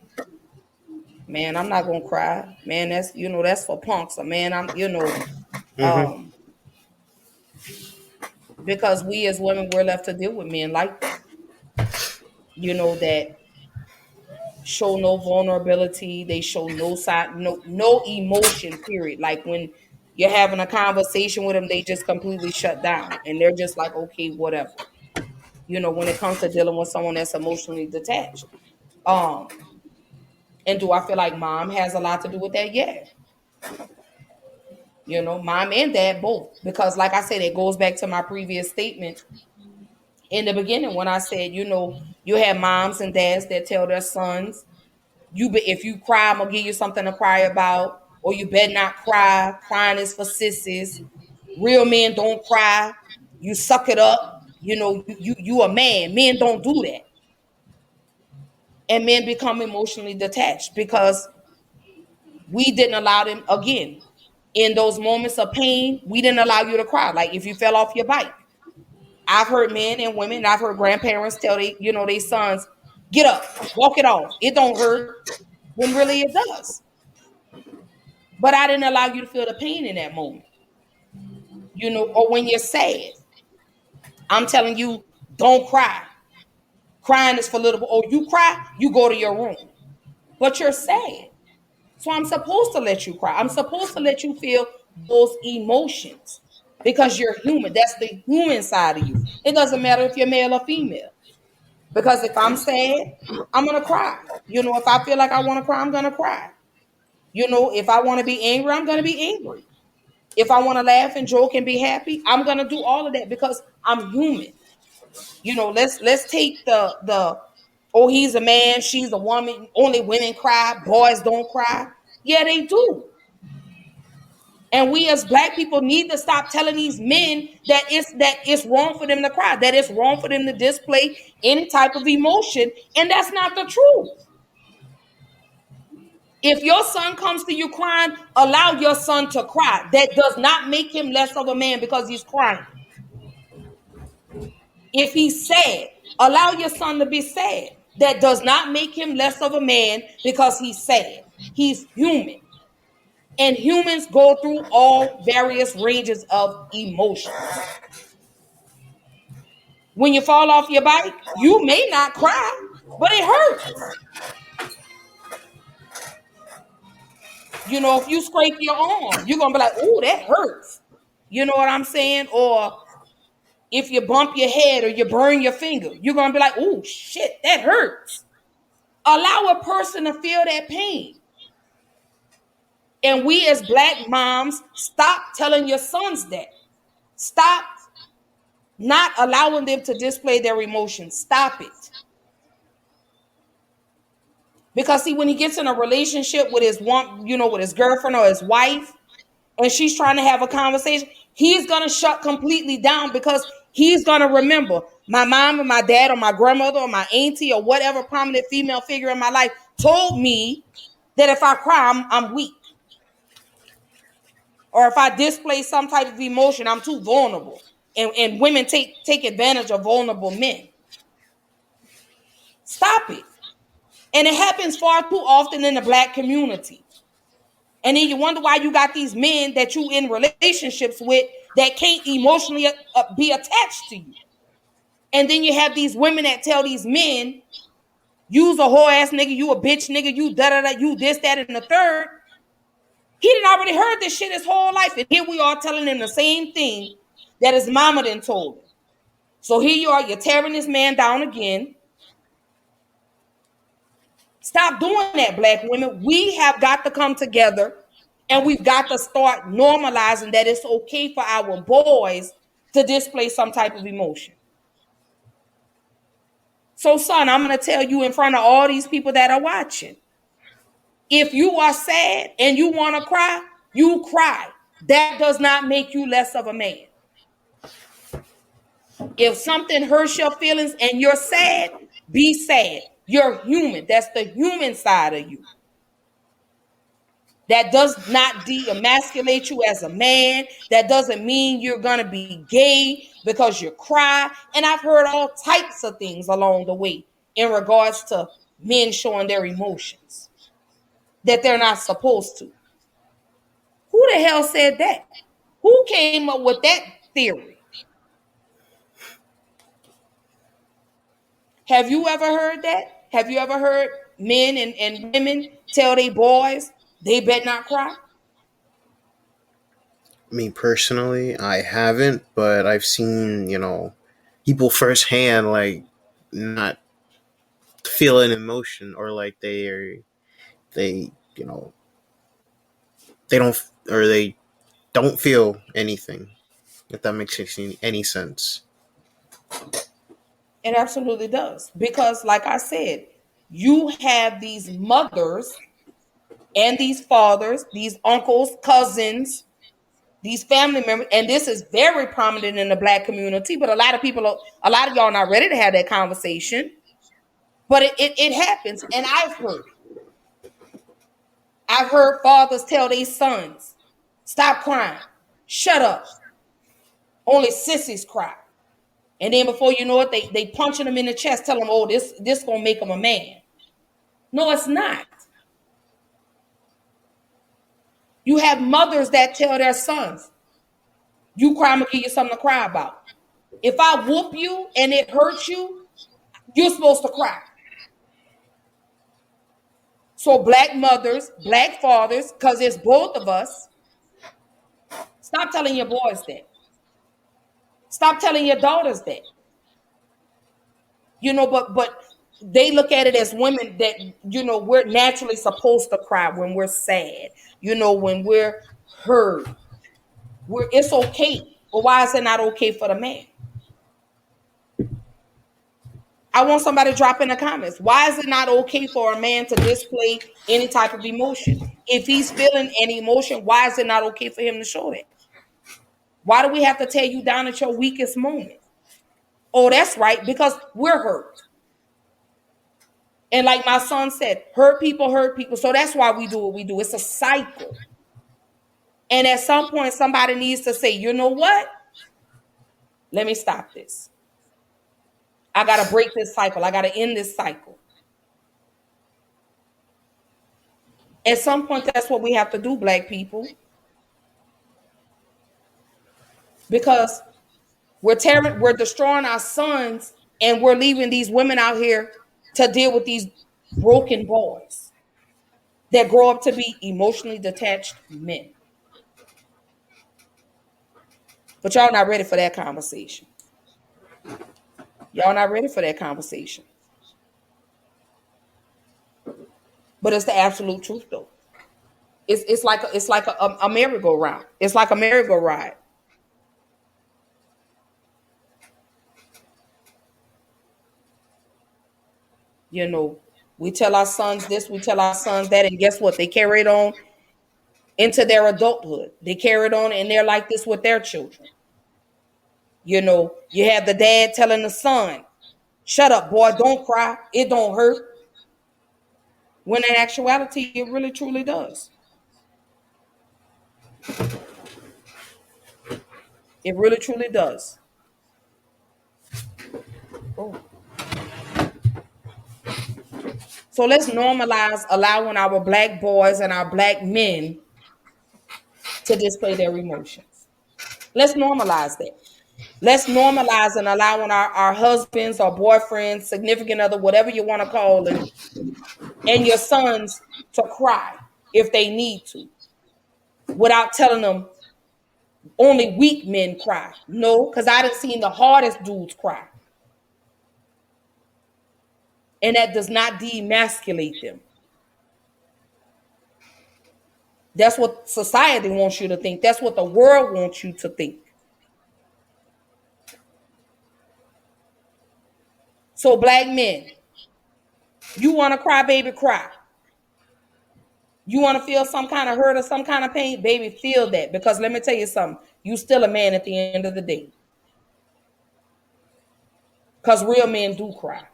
man, I'm not gonna cry, man. That's for punks, or man, Mm-hmm. um, because we as women we're left to deal with men like that, that show no vulnerability, they show no side, no emotion. Period. Like when you're having a conversation with them, they just completely shut down and they're just like, okay, whatever. When it comes to dealing with someone that's emotionally detached. Um, and do I feel like mom has a lot to do with that? Yeah. Mom and dad both. Because like I said, it goes back to my previous statement in the beginning when I said, you have moms and dads that tell their sons, if you cry, I'm gonna give you something to cry about, or you better not cry. Crying is for sissies. Real men don't cry. You suck it up. You a man. Men don't do that. And men become emotionally detached because we didn't allow them, again, in those moments of pain, we didn't allow you to cry. Like if you fell off your bike. I've heard men and women, and I've heard grandparents tell they sons, get up, walk it off. It don't hurt, when really it does. But I didn't allow you to feel the pain in that moment. Or when you're sad. I'm telling you, don't cry. Crying is for little, oh, you cry, you go to your room. But you're sad. So I'm supposed to let you cry. I'm supposed to let you feel those emotions because you're human. That's the human side of you. It doesn't matter if you're male or female. Because if I'm sad, I'm going to cry. If I feel like I want to cry, I'm going to cry. If I want to be angry, I'm going to be angry. If I want to laugh and joke and be happy, I'm going to do all of that because I'm human. Let's take the oh, he's a man, she's a woman, only women cry, boys don't cry. Yeah, they do. And we as black people need to stop telling these men that it's wrong for them to cry, that it's wrong for them to display any type of emotion, and that's not the truth. If your son comes to you crying, allow your son to cry. That does not make him less of a man because he's crying. If he's sad, allow your son to be sad. That does not make him less of a man because he's sad. He's human. And humans go through all various ranges of emotions. When you fall off your bike, you may not cry, but it hurts. If you scrape your arm, you're going to be like, "Ooh, that hurts." You know what I'm saying? Or if you bump your head or you burn your finger, you're going to be like, "Ooh, shit, that hurts." Allow a person to feel that pain. And we as black moms, stop telling your sons that. Stop not allowing them to display their emotions. Stop it. Because see, when he gets in a relationship with with his girlfriend or his wife, and she's trying to have a conversation, he's gonna shut completely down because he's gonna remember my mom or my dad or my grandmother or my auntie or whatever prominent female figure in my life told me that if I cry, I'm weak. Or if I display some type of emotion, I'm too vulnerable. And women take advantage of vulnerable men. Stop it. And it happens far too often in the black community. And then you wonder why you got these men that you in relationships with that can't emotionally be attached to you. And then you have these women that tell these men, "You's a whore ass nigga, you a bitch nigga, you da da da, you this, that, and the third." He didn't already heard this shit his whole life. And here we are telling him the same thing that his mama done told him. So here you are, you're tearing this man down again. Stop doing that, black women. We have got to come together and we've got to start normalizing that it's okay for our boys to display some type of emotion. So, son, I'm going to tell you in front of all these people that are watching. If you are sad and you want to cry, you cry. That does not make you less of a man. If something hurts your feelings and you're sad, be sad. You're human. That's the human side of you. That does not de-emasculate you as a man. That doesn't mean you're going to be gay because you cry. And I've heard all types of things along the way in regards to men showing their emotions that they're not supposed to. Who the hell said that? Who came up with that theory? Have you ever heard that? Have you ever heard men and women tell their boys they better not cry? Me personally, I haven't, but I've seen, people firsthand, like, not feel an emotion, or like they, they don't, or they don't feel anything, if that makes any sense. It absolutely does. Because, like I said, you have these mothers and these fathers, these uncles, cousins, these family members, and this is very prominent in the black community. But a lot of y'all are not ready to have that conversation. But it happens, and I've heard it. I've heard fathers tell their sons, "Stop crying, shut up. Only sissies cry." And then before you know it, they punching them in the chest, tell them, "Oh, this gonna make them a man." No, it's not. You have mothers that tell their sons, "You cry, I'm gonna give you something to cry about. If I whoop you and it hurts you, you're supposed to cry." So black mothers, black fathers, because it's both of us, stop telling your boys that. Stop telling your daughters that. But they look at it as women that, we're naturally supposed to cry when we're sad, when we're hurt. It's okay. But why is it not okay for the man? I want somebody to drop in the comments. Why is it not okay for a man to display any type of emotion? If he's feeling an emotion, why is it not okay for him to show that? Why do we have to tear you down at your weakest moment? Oh, that's right, because we're hurt. And like my son said, hurt people hurt people. So that's why we do what we do. It's a cycle. And at some point, somebody needs to say, you know what? Let me stop this. I got to break this cycle. I got to end this cycle. At some point, that's what we have to do, Black people. Because we're destroying our sons and we're leaving these women out here to deal with these broken boys that grow up to be emotionally detached men. But y'all not ready for that conversation. Y'all not ready for that conversation. But it's the absolute truth though. It's like a merry-go-round. It's like a merry-go-ride. You know, we tell our sons this, we tell our sons that, and guess what? They carry it on into their adulthood. They carry it on and they're like this with their children. You know, you have the dad telling the son, shut up, boy, don't cry. It don't hurt. When in actuality, it really truly does. It really truly does. Oh. So let's normalize allowing our Black boys and our Black men to display their emotions. Let's normalize that. Let's normalize and allowing our husbands or boyfriends, significant other, whatever you want to call it, and your sons to cry if they need to without telling them only weak men cry. No, because I done seen the hardest dudes cry. And that does not demasculate them. That's what society wants you to think. That's what the world wants you to think. So, Black men, you want to cry, baby, cry. You want to feel some kind of hurt or some kind of pain, baby, feel that. Because let me tell you something, you still a man at the end of the day. Because real men do cry.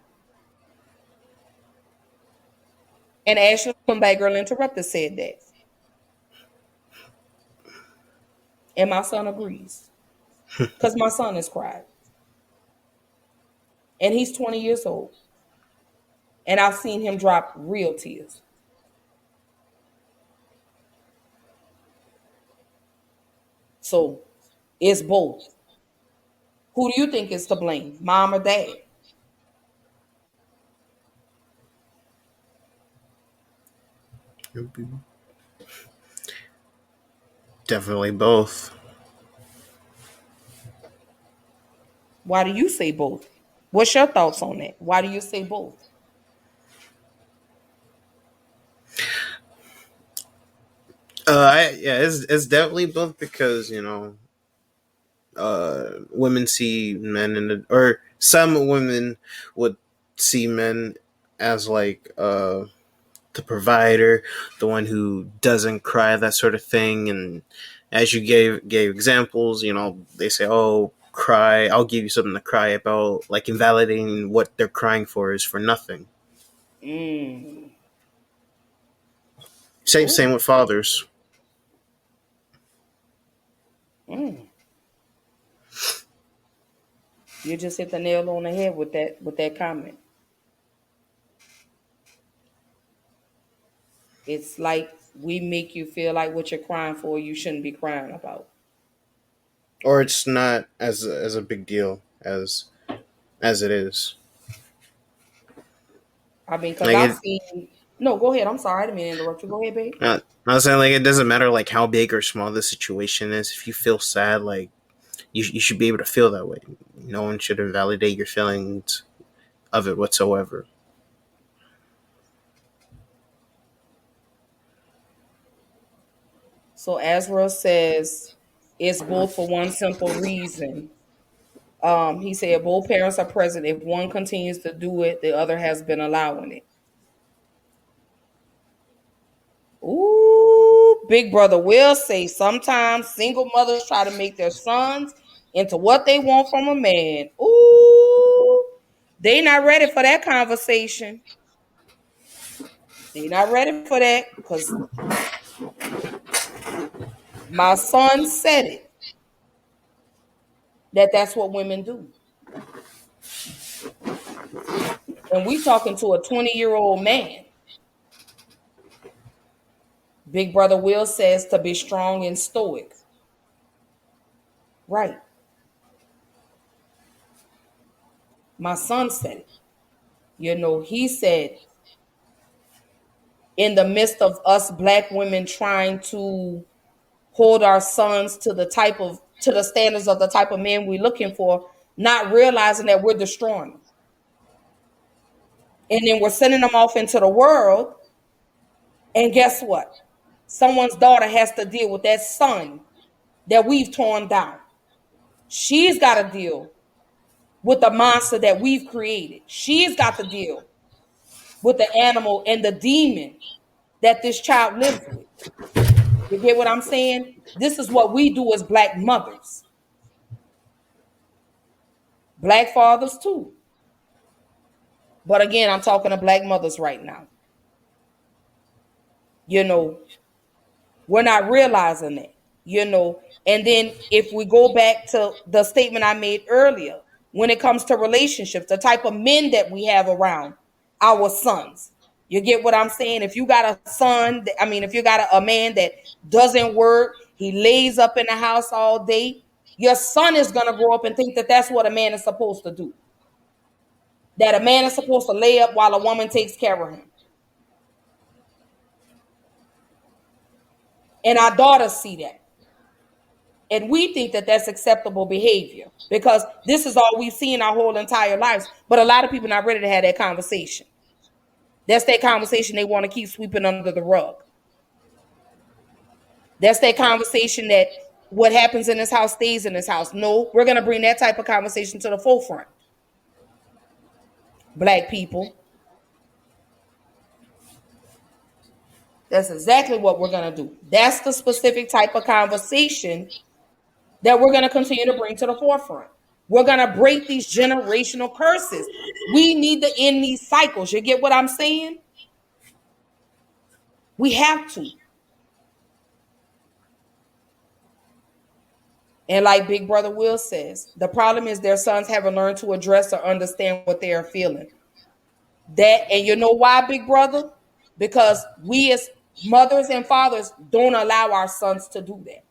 And Ashley from Bad Girl Interrupted said that. And my son agrees. Because my son has cried. And he's 20 years old. And I've seen him drop real tears. So it's both. Who do you think is to blame, mom or dad? Definitely both. Why do you say both? What's your thoughts on that? Why do you say both? Yeah, it's definitely both because women see men or some women would see men as like the provider, the one who doesn't cry, that sort of thing. And as you gave examples, they say, "Oh, cry! I'll give you something to cry about," like invalidating what they're crying for is for nothing. Mm. Same Oh. with fathers. Mm. You just hit the nail on the head with that comment. It's like we make you feel like what you're crying for, you shouldn't be crying about. Or it's not as a big deal as it is. I mean, because Like I've it, seen. No, go ahead. I'm sorry. I didn't mean to interrupt you. Go ahead, babe. I was saying, like, it doesn't matter like how big or small the situation is. If you feel sad, like you should be able to feel that way. No one should invalidate your feelings of it whatsoever. So Ezra says it's both for one simple reason. He said both parents are present. If one continues to do it, the other has been allowing it. Ooh, Big Brother will say sometimes single mothers try to make their sons into what they want from a man. Ooh, they not ready for that conversation. They not ready for that because my son said it that that's what women do. And we talking to a 20-year-old man. Big Brother Will says to be strong and stoic. Right. My son said it. He said, in the midst of us black women trying to hold our sons to the standards of the type of men we're looking for, not realizing that we're destroying them. And then we're sending them off into the world. And guess what? Someone's daughter has to deal with that son that we've torn down. She's got to deal with the monster that we've created. She's got to deal with the animal and the demon that this child lives with. You get what I'm saying? This is what we do as black mothers. Black fathers too. But again, I'm talking to black mothers right now. We're not realizing that. And then if we go back to the statement I made earlier, when it comes to relationships, the type of men that we have around our sons. You get what I'm saying? If you got a son, if you got a man that doesn't work, he lays up in the house all day, your son is going to grow up and think that that's what a man is supposed to do. That a man is supposed to lay up while a woman takes care of him. And our daughters see that. And we think that that's acceptable behavior because this is all we've seen our whole entire lives. But a lot of people are not ready to have that conversation. That's that conversation they want to keep sweeping under the rug. That's that conversation that what happens in this house stays in this house. No, we're going to bring that type of conversation to the forefront. Black people. That's exactly what we're going to do. That's the specific type of conversation that we're going to continue to bring to the forefront. We're going to break these generational curses. We need to end these cycles. You get what I'm saying? We have to. And like Big Brother Will says, the problem is their sons haven't learned to address or understand what they are feeling. And you know why, Big Brother? Because we as mothers and fathers don't allow our sons to do that.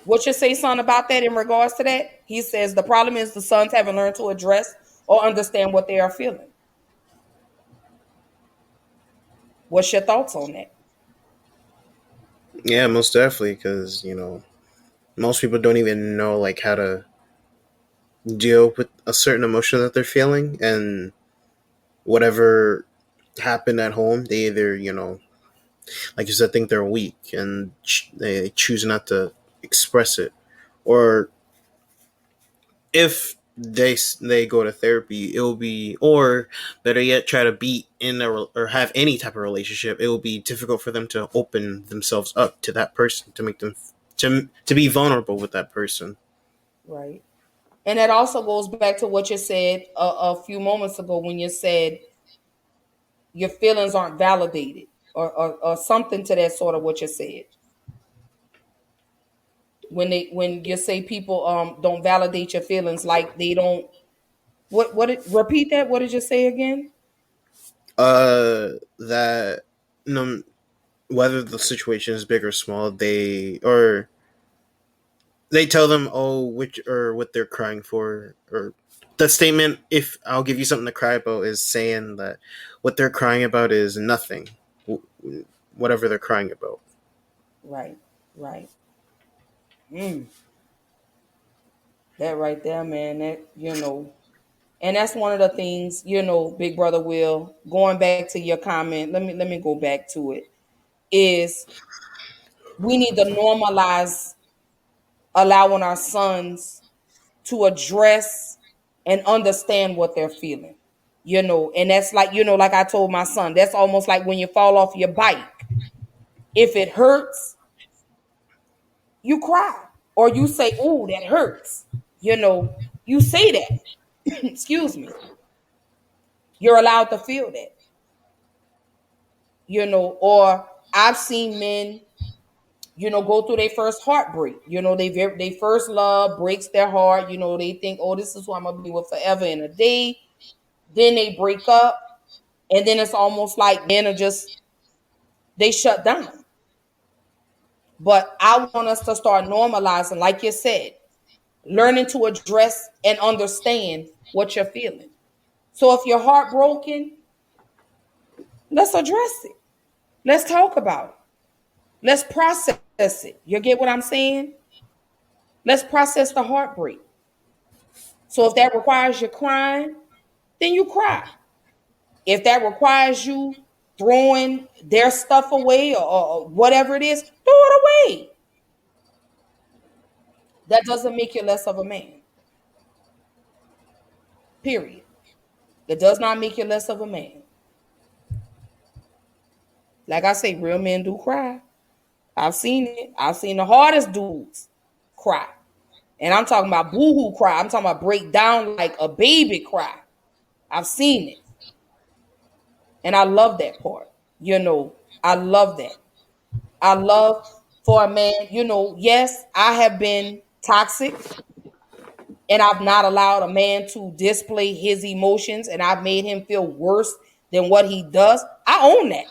What you say, son, about that in regards to that? He says the problem is the sons haven't learned to address or understand what they are feeling. What's your thoughts on that? Yeah, most definitely, because most people don't even know like how to deal with a certain emotion that they're feeling, and whatever happened at home, they either like you said, think they're weak and they choose not to express it, or if they go to therapy, it will be, or better yet, try to be in or have any type of relationship. It will be difficult for them to open themselves up to that person, to make them to be vulnerable with that person. Right. And that also goes back to what you said a few moments ago when you said your feelings aren't validated or something to that sort of what you said. When you say people don't validate your feelings, like they don't repeat that, what did you say again? That no, whether the situation is big or small, they tell them, oh, which or what they're crying for, or the statement, if I'll give you something to cry about, is saying that what they're crying about is nothing, whatever they're crying about. Right. Mm, that right there, man, and that's one of the things, Big Brother Will, going back to your comment, let me go back to it, is we need to normalize allowing our sons to address and understand what they're feeling. And that's like, like I told my son, that's almost like when you fall off your bike. If it hurts, you cry or you say, "Oh, that hurts." You say that. Excuse me. You're allowed to feel that. Or I've seen men, go through their first heartbreak. They first love breaks their heart. They think, "Oh, this is who I'm gonna be with forever and a day." Then they break up, and then it's almost like men are just they shut down. But I want us to start normalizing, like you said, learning to address and understand what you're feeling. So if you're heartbroken, let's address it. Let's talk about it. Let's process it. You get what I'm saying? Let's process the heartbreak. So if that requires you crying, then you cry. If that requires you throwing their stuff away or whatever it is, throw it away. That doesn't make you less of a man. Period. It does not make you less of a man. Like I say, real men do cry. I've seen it. I've seen the hardest dudes cry. And I'm talking about boo-hoo cry. I'm talking about break down like a baby cry. I've seen it. And I love that part. I love that. I love for a man, yes, I have been toxic and I've not allowed a man to display his emotions and I've made him feel worse than what he does. I own that.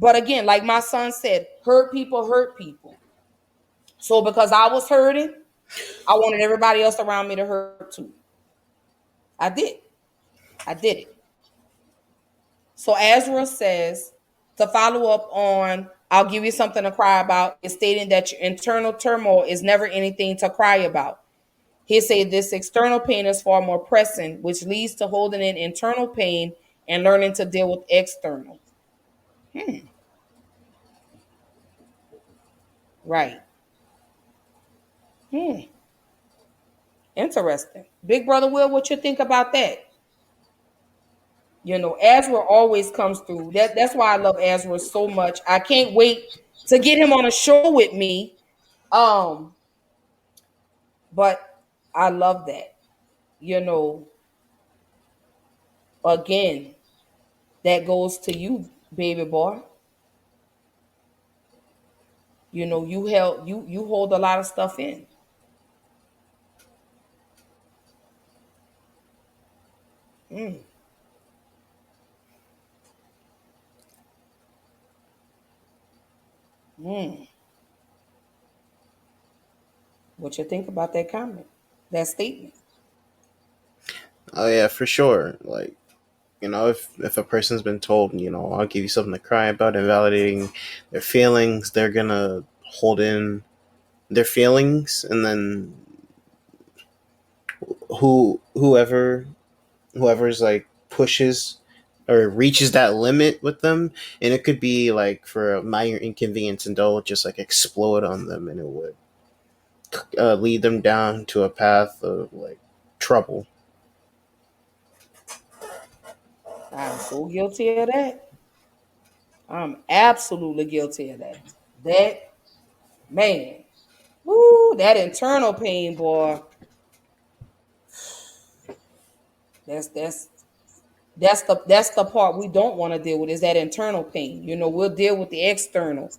But again, like my son said, hurt people hurt people. So because I was hurting, I wanted everybody else around me to hurt too. I did. I did it. So Ezra says, to follow up on, I'll give you something to cry about, is stating that your internal turmoil is never anything to cry about. He said this external pain is far more pressing, which leads to holding in internal pain and learning to deal with external. Right. Interesting. Big brother Will, what you think about that? Ezra always comes through. That's why I love Ezra so much. I can't wait to get him on a show with me. Um, but I love that. You know, again, that goes to you, baby boy. You hold a lot of stuff in. What you think about that comment, that statement? Oh yeah, for sure. Like, if a person's been told, I'll give you something to cry about, invalidating their feelings, they're gonna hold in their feelings, and then whoever's like pushes or reaches that limit with them, and it could be like for a minor inconvenience, and they'll just like explode on them, and it would lead them down to a path of like trouble. I'm so guilty of that. I'm absolutely guilty of that. That man, woo, that internal pain, boy. That's that's the part we don't want to deal with is that internal pain. We'll deal with the external,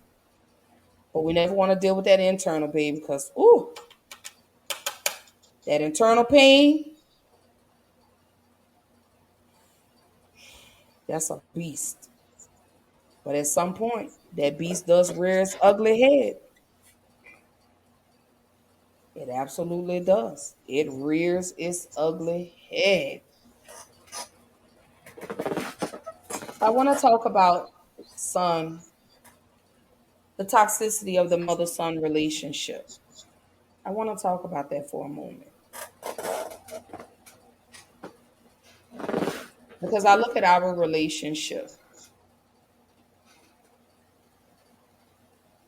but we never want to deal with that internal pain because that internal pain, that's a beast. But at some point, that beast does rear its ugly head. It absolutely does. It rears its ugly head. I want to talk about son, the toxicity of the mother-son relationship. I want to talk about that for a moment. Because I look at our relationship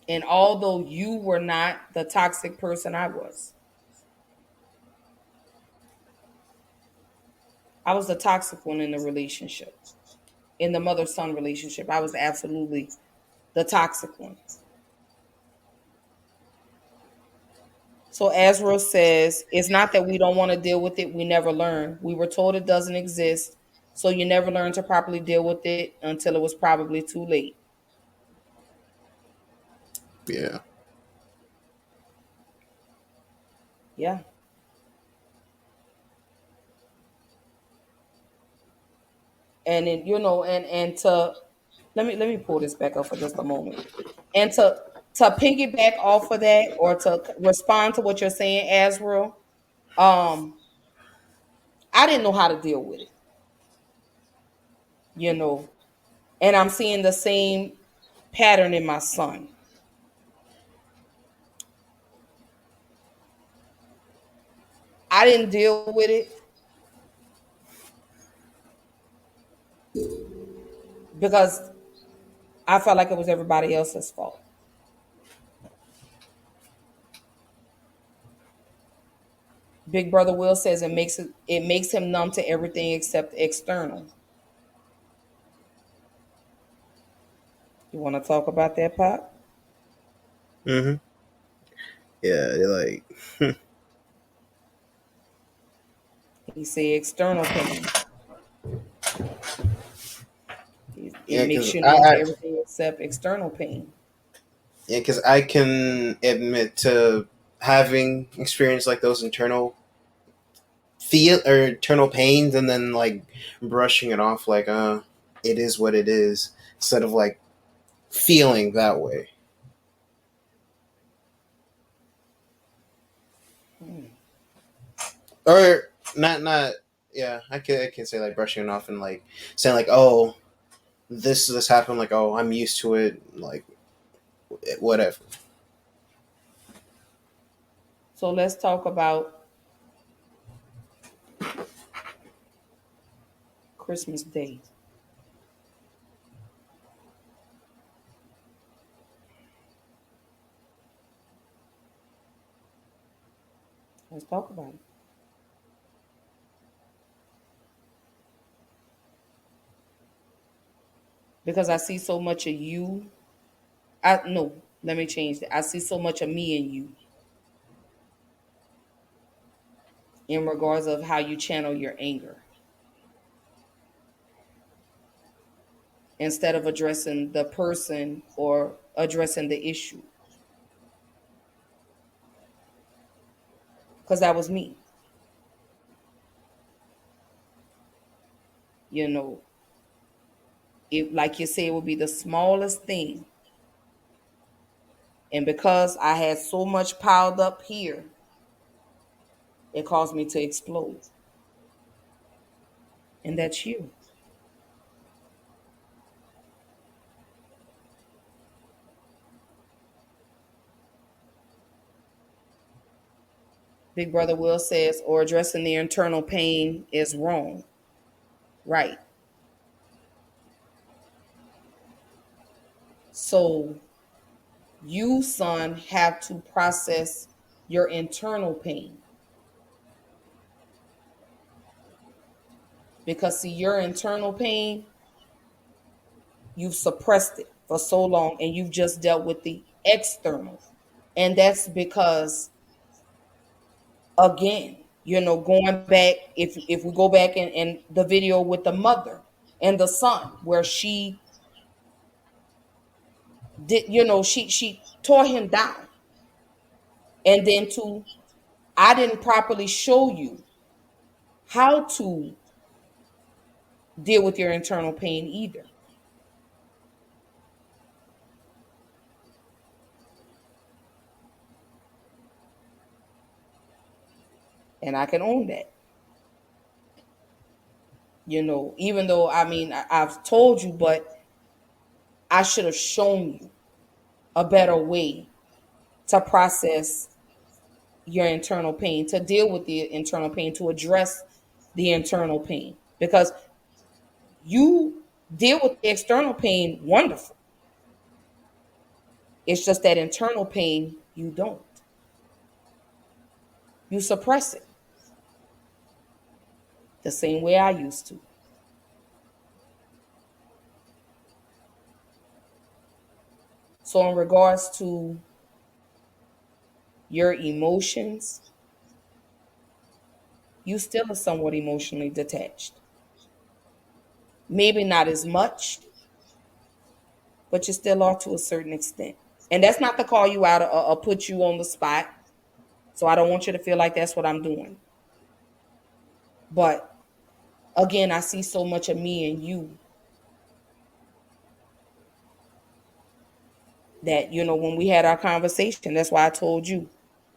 And although you were not the toxic person I was the toxic one in the relationship. In the mother son relationship, I was absolutely the toxic one. So Azrael says, it's not that we don't want to deal with it, we never learn. We were told it doesn't exist, so you never learn to properly deal with it until it was probably too late. Yeah. Yeah. And then, and to let me pull this back up for just a moment. And to piggyback off of that, or to respond to what you're saying, Azrael, um, I didn't know how to deal with it, you know. And I'm seeing the same pattern in my son. I didn't deal with it because I felt like it was everybody else's fault. Big Brother Will says it makes him numb to everything except external. You want to talk about that, Pop? Mm-hmm. Yeah, like He said external pain. It yeah, makes because you numb to everything except external pain. yeah, because I can admit to having experienced like those internal feel or internal pains, and then like brushing it off like it is what it is, instead of like feeling that way. Or not yeah, I can say like brushing it off and like saying like, oh, this happened, like, oh, I'm used to it, like whatever. So let's talk about Christmas Day. Let's talk about it. Because I see so much of you. I no, let me change that. I see so much of me in you in regards of how you channel your anger instead of addressing the person or addressing the issue. Because that was me. You know, it like you say, it would be the smallest thing. And because I had so much piled up here, it caused me to explode. And that's you. Big Brother Will says, or addressing the internal pain is wrong. Right. So you, son, have to process your internal pain. Because, see, your internal pain, you've suppressed it for so long and you've just dealt with the external. And that's because, again, going back, if we go back in the video with the mother and the son, where she did, she tore him down. And then I didn't properly show you how to deal with your internal pain either. And I can own that. Even though, I mean, I've told you, but I should have shown you a better way to process your internal pain, to deal with the internal pain, to address the internal pain. Because you deal with the external pain wonderful. It's just that internal pain, you don't. You suppress it the same way I used to. So, in regards to your emotions, you still are somewhat emotionally detached. Maybe not as much, but you still are to a certain extent. And that's not to call you out or put you on the spot. So I don't want you to feel like that's what I'm doing. But again, I see so much of me and you that, when we had our conversation, that's why I told you,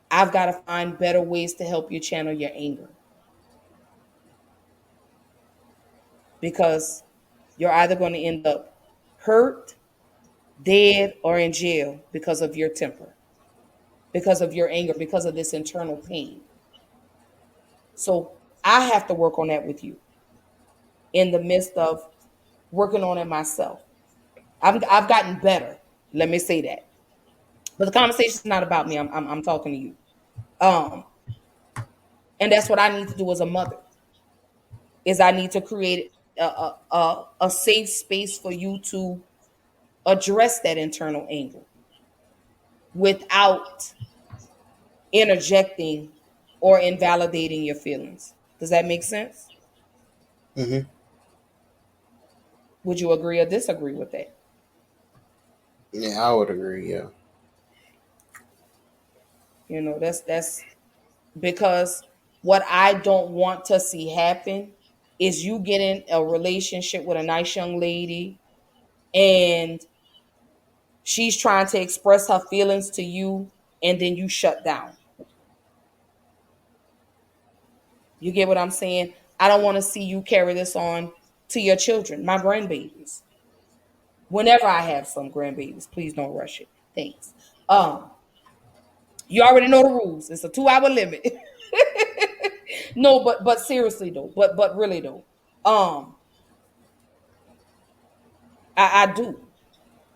I've got to find better ways to help you channel your anger. Because you're either going to end up hurt, dead, or in jail because of your temper, because of your anger, because of this internal pain. So I have to work on that with you in the midst of working on it myself. I've gotten better. Let me say that. But the conversation is not about me. I'm talking to you. Um, and that's what I need to do as a mother. Is I need to create a safe space for you to address that internal anger without interjecting or invalidating your feelings. Does that make sense? Hmm. Would you agree or disagree with that? Yeah, I would agree. Yeah. That's because what I don't want to see happen is you get in a relationship with a nice young lady and she's trying to express her feelings to you and then you shut down. You get what I'm saying? I don't want to see you carry this on to your children, my grandbabies. Whenever I have some grandbabies, please don't rush it. Thanks. Um, you already know the rules. It's a 2 hour limit. No, but seriously though, but really though, um, I do.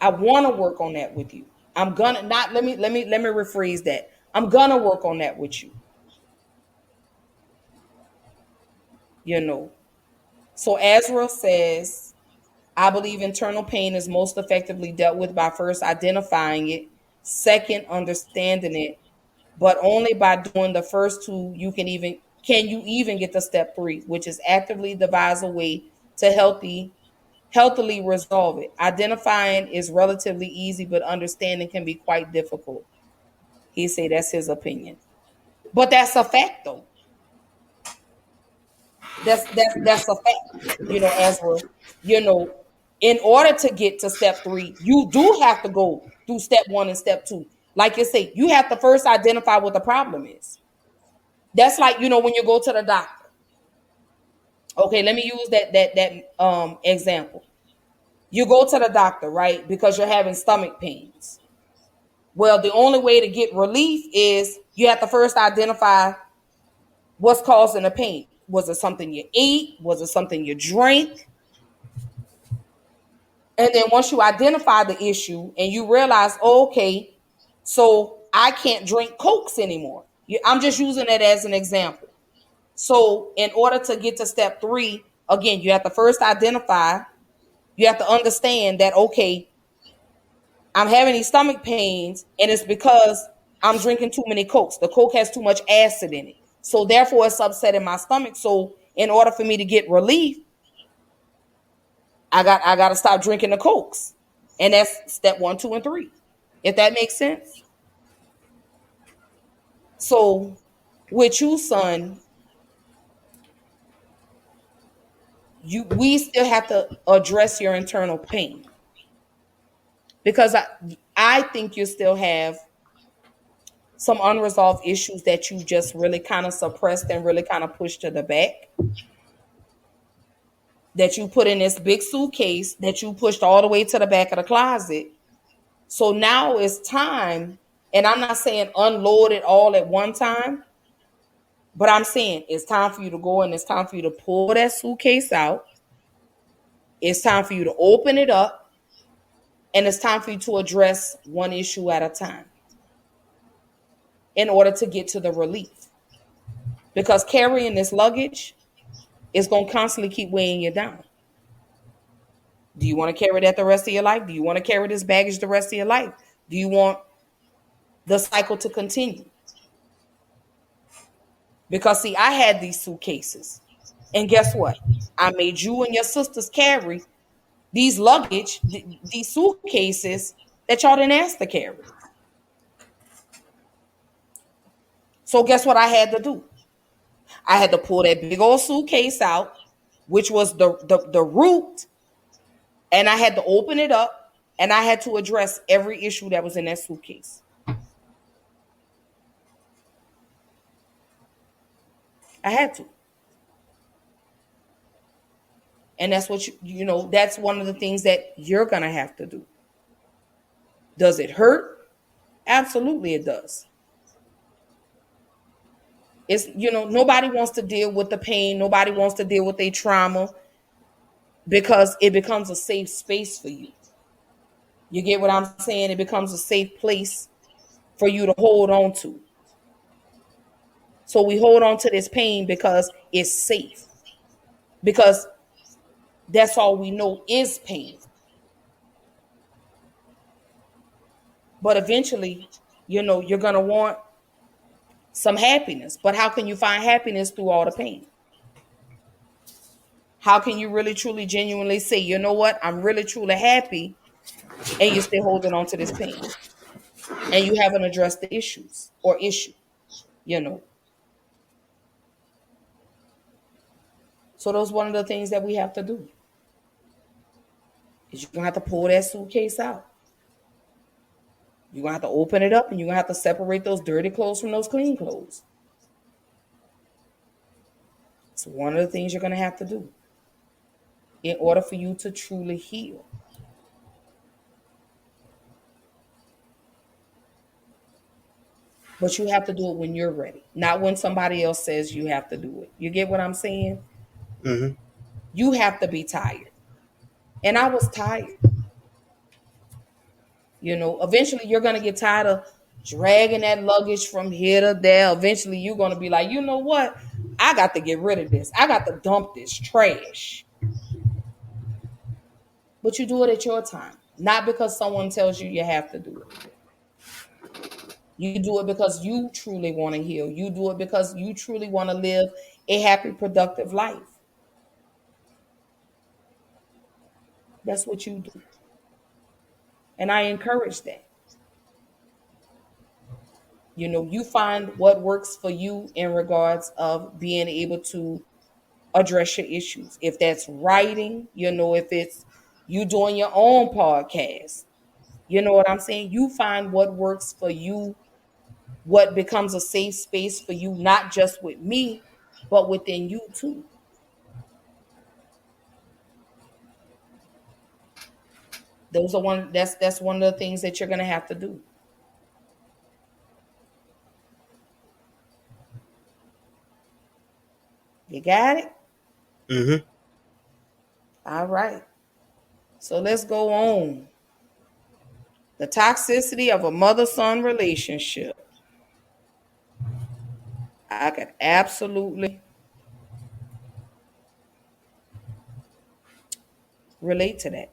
I want to work on that with you. I'm gonna not let me rephrase that. I'm gonna work on that with you. You know. So Ezra says, I believe internal pain is most effectively dealt with by first identifying it, second understanding it, but only by doing the first two can you even get to step three, which is actively devise a way to healthily resolve it. Identifying is relatively easy, but understanding can be quite difficult. He say that's his opinion. But that's a fact though. That's a fact. Ezra, you know, in order to get to step three, you do have to go through step one and step two. Like you say, you have to first identify what the problem is. That's like, when you go to the doctor. Okay, let me use that example. You go to the doctor, right? Because you're having stomach pains. Well, the only way to get relief is you have to first identify what's causing the pain. Was it something you ate? Was it something you drank? And then once you identify the issue and you realize, oh, okay, so I can't drink Cokes anymore. I'm just using it as an example. So in order to get to step three, again, you have to first identify, you have to understand that, okay, I'm having these stomach pains and it's because I'm drinking too many Cokes. The Coke has too much acid in it. So therefore it's upsetting my stomach. So in order for me to get relief, I got to stop drinking the Cokes. And that's step one, two, and three. If that makes sense. So with you, son, we still have to address your internal pain. Because I think you still have some unresolved issues that you just really kind of suppressed and really kind of pushed to the back. That you put in this big suitcase that you pushed all the way to the back of the closet. So now it's time, and I'm not saying unload it all at one time, but I'm saying it's time for you to go and it's time for you to pull that suitcase out. It's time for you to open it up And it's time for you to address one issue at a time in order to get to the relief. Because carrying this luggage is going to constantly keep weighing you down. Do you want to carry that the rest of your life? Do you want to carry this baggage the rest of your life? Do you want the cycle to continue? Because, see, I had these suitcases. And guess what? I made you and your sisters carry these luggage, these suitcases that y'all didn't ask to carry. So guess what I had to do? I had to pull that big old suitcase out, which was the root, and I had to open it up, and I had to address every issue that was in that suitcase. I had to. And that's what that's one of the things that you're going to have to do. Does it hurt? Absolutely it does. It's nobody wants to deal with the pain, nobody wants to deal with their trauma because it becomes a safe space for you. You get what I'm saying? It becomes a safe place for you to hold on to. So we hold on to this pain because it's safe. Because that's all we know is pain. But eventually, you're going to want some happiness. But how can you find happiness through all the pain? How can you really, truly, genuinely say, you know what, I'm really, truly happy, and you're still holding on to this pain? And you haven't addressed the issues or issue, you know. So those one of the things that we have to do. Is you're going to have to pull that suitcase out. You're going to have to open it up, and you're going to have to separate those dirty clothes from those clean clothes. It's one of the things you're going to have to do in order for you to truly heal. But you have to do it when you're ready, not when somebody else says you have to do it. You get what I'm saying? Mm-hmm. You have to be tired. And I was tired. Eventually you're going to get tired of dragging that luggage from here to there. Eventually you're going to be like, you know what? I got to get rid of this. I got to dump this trash. But you do it at your time, not because someone tells you you have to do it. You do it because you truly want to heal. You do it because you truly want to live a happy, productive life. That's what you do. And I encourage that. You find what works for you in regards of being able to address your issues. If that's writing, if it's you doing your own podcast, you know what I'm saying? You find what works for you, what becomes a safe space for you, not just with me, but within you too. That's one of the things that you're gonna have to do. You got it? Mm-hmm. All right. So let's go on. The toxicity of a mother-son relationship. I could absolutely relate to that.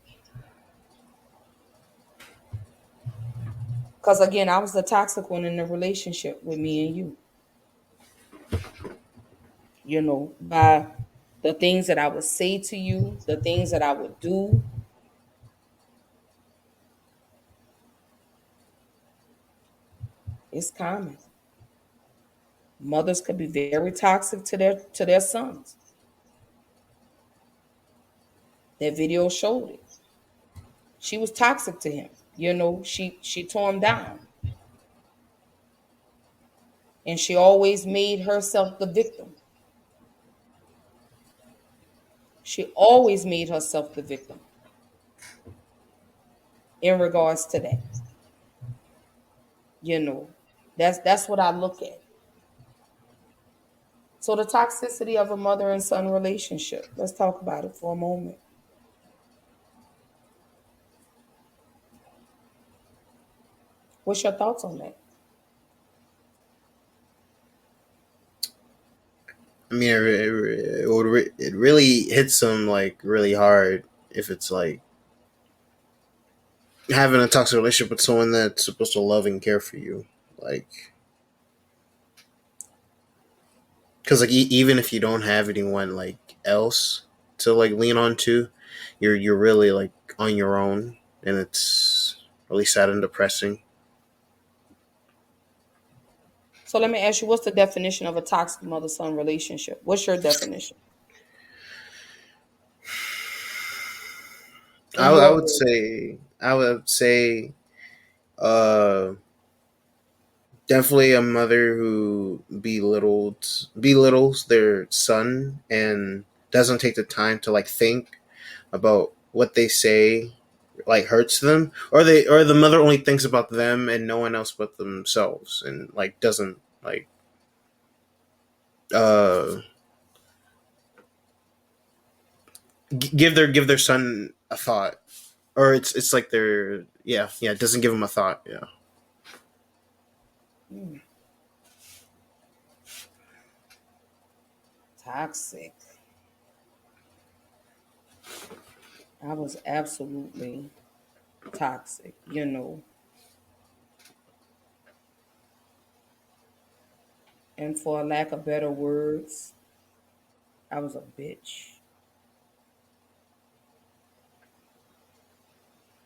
Because again, I was the toxic one in the relationship with me and you. By the things that I would say to you, the things that I would do. It's common. Mothers could be very toxic to their sons. That video showed it. She was toxic to him. She tore him down. And she always made herself the victim. She always made herself the victim in regards to that. You know, that's what I look at. So the toxicity of a mother and son relationship. Let's talk about it for a moment. What's your thoughts on that? I mean, it really hits them like really hard if it's like having a toxic relationship with someone that's supposed to love and care for you, like because like even if you don't have anyone like else to like lean on to, you're really like on your own, and it's really sad and depressing. So let me ask you, what's the definition of a toxic mother-son relationship? What's your definition I, in I your would words? say I would say uh definitely a mother who belittles their son and doesn't take the time to like think about what they say like hurts them, or the mother only thinks about them and no one else but themselves, and like doesn't like uh give their son a thought, or it's like they're yeah, it doesn't give them a thought. Yeah. Toxic. I was absolutely toxic, and for a lack of better words, I was a bitch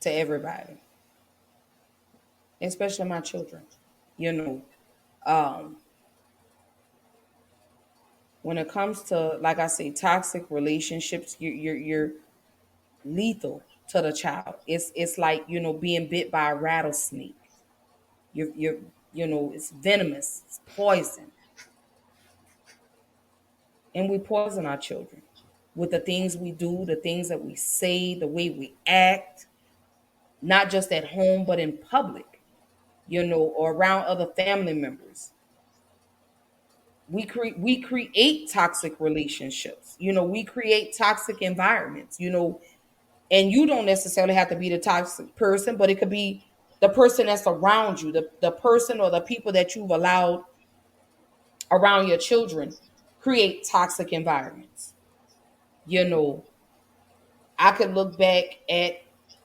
to everybody, especially my children. You know, um, when it comes to, like I say, toxic relationships, you're lethal to the child. It's like, being bit by a rattlesnake. You're it's venomous, it's poison, and we poison our children with the things we do, the things that we say, the way we act, not just at home but in public, or around other family members. We create toxic relationships. We create toxic environments. And you don't necessarily have to be the toxic person, but it could be the person that's around you, the person or the people that you've allowed around your children create toxic environments. You know, I could look back at,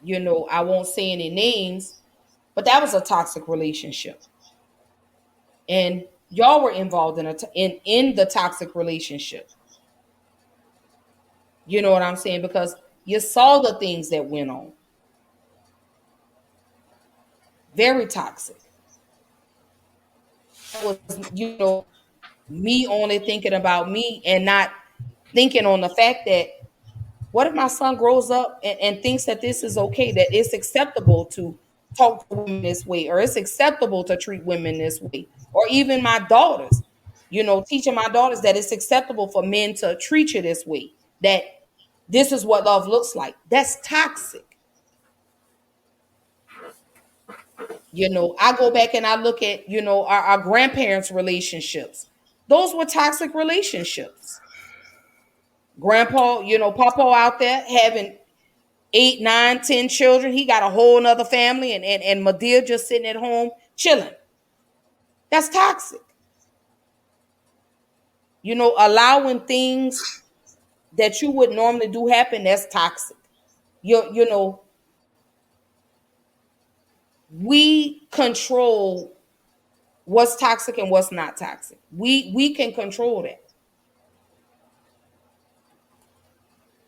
I won't say any names, but that was a toxic relationship. And y'all were involved in the toxic relationship. You know what I'm saying? Because you saw the things that went on. Very toxic. That was, me only thinking about me and not thinking on the fact that what if my son grows up and thinks that this is okay, that it's acceptable to talk to women this way, or it's acceptable to treat women this way, or even my daughters, teaching my daughters that it's acceptable for men to treat you this way, that this is what love looks like. That's toxic. I go back and I look at, our grandparents' relationships. Those were toxic relationships. Grandpa, Papa out there having 8, 9, 10 children. He got a whole nother family, and Madeira just sitting at home chilling. That's toxic. Allowing things that you would normally do happen, that's toxic. We control what's toxic and what's not toxic. We can control that.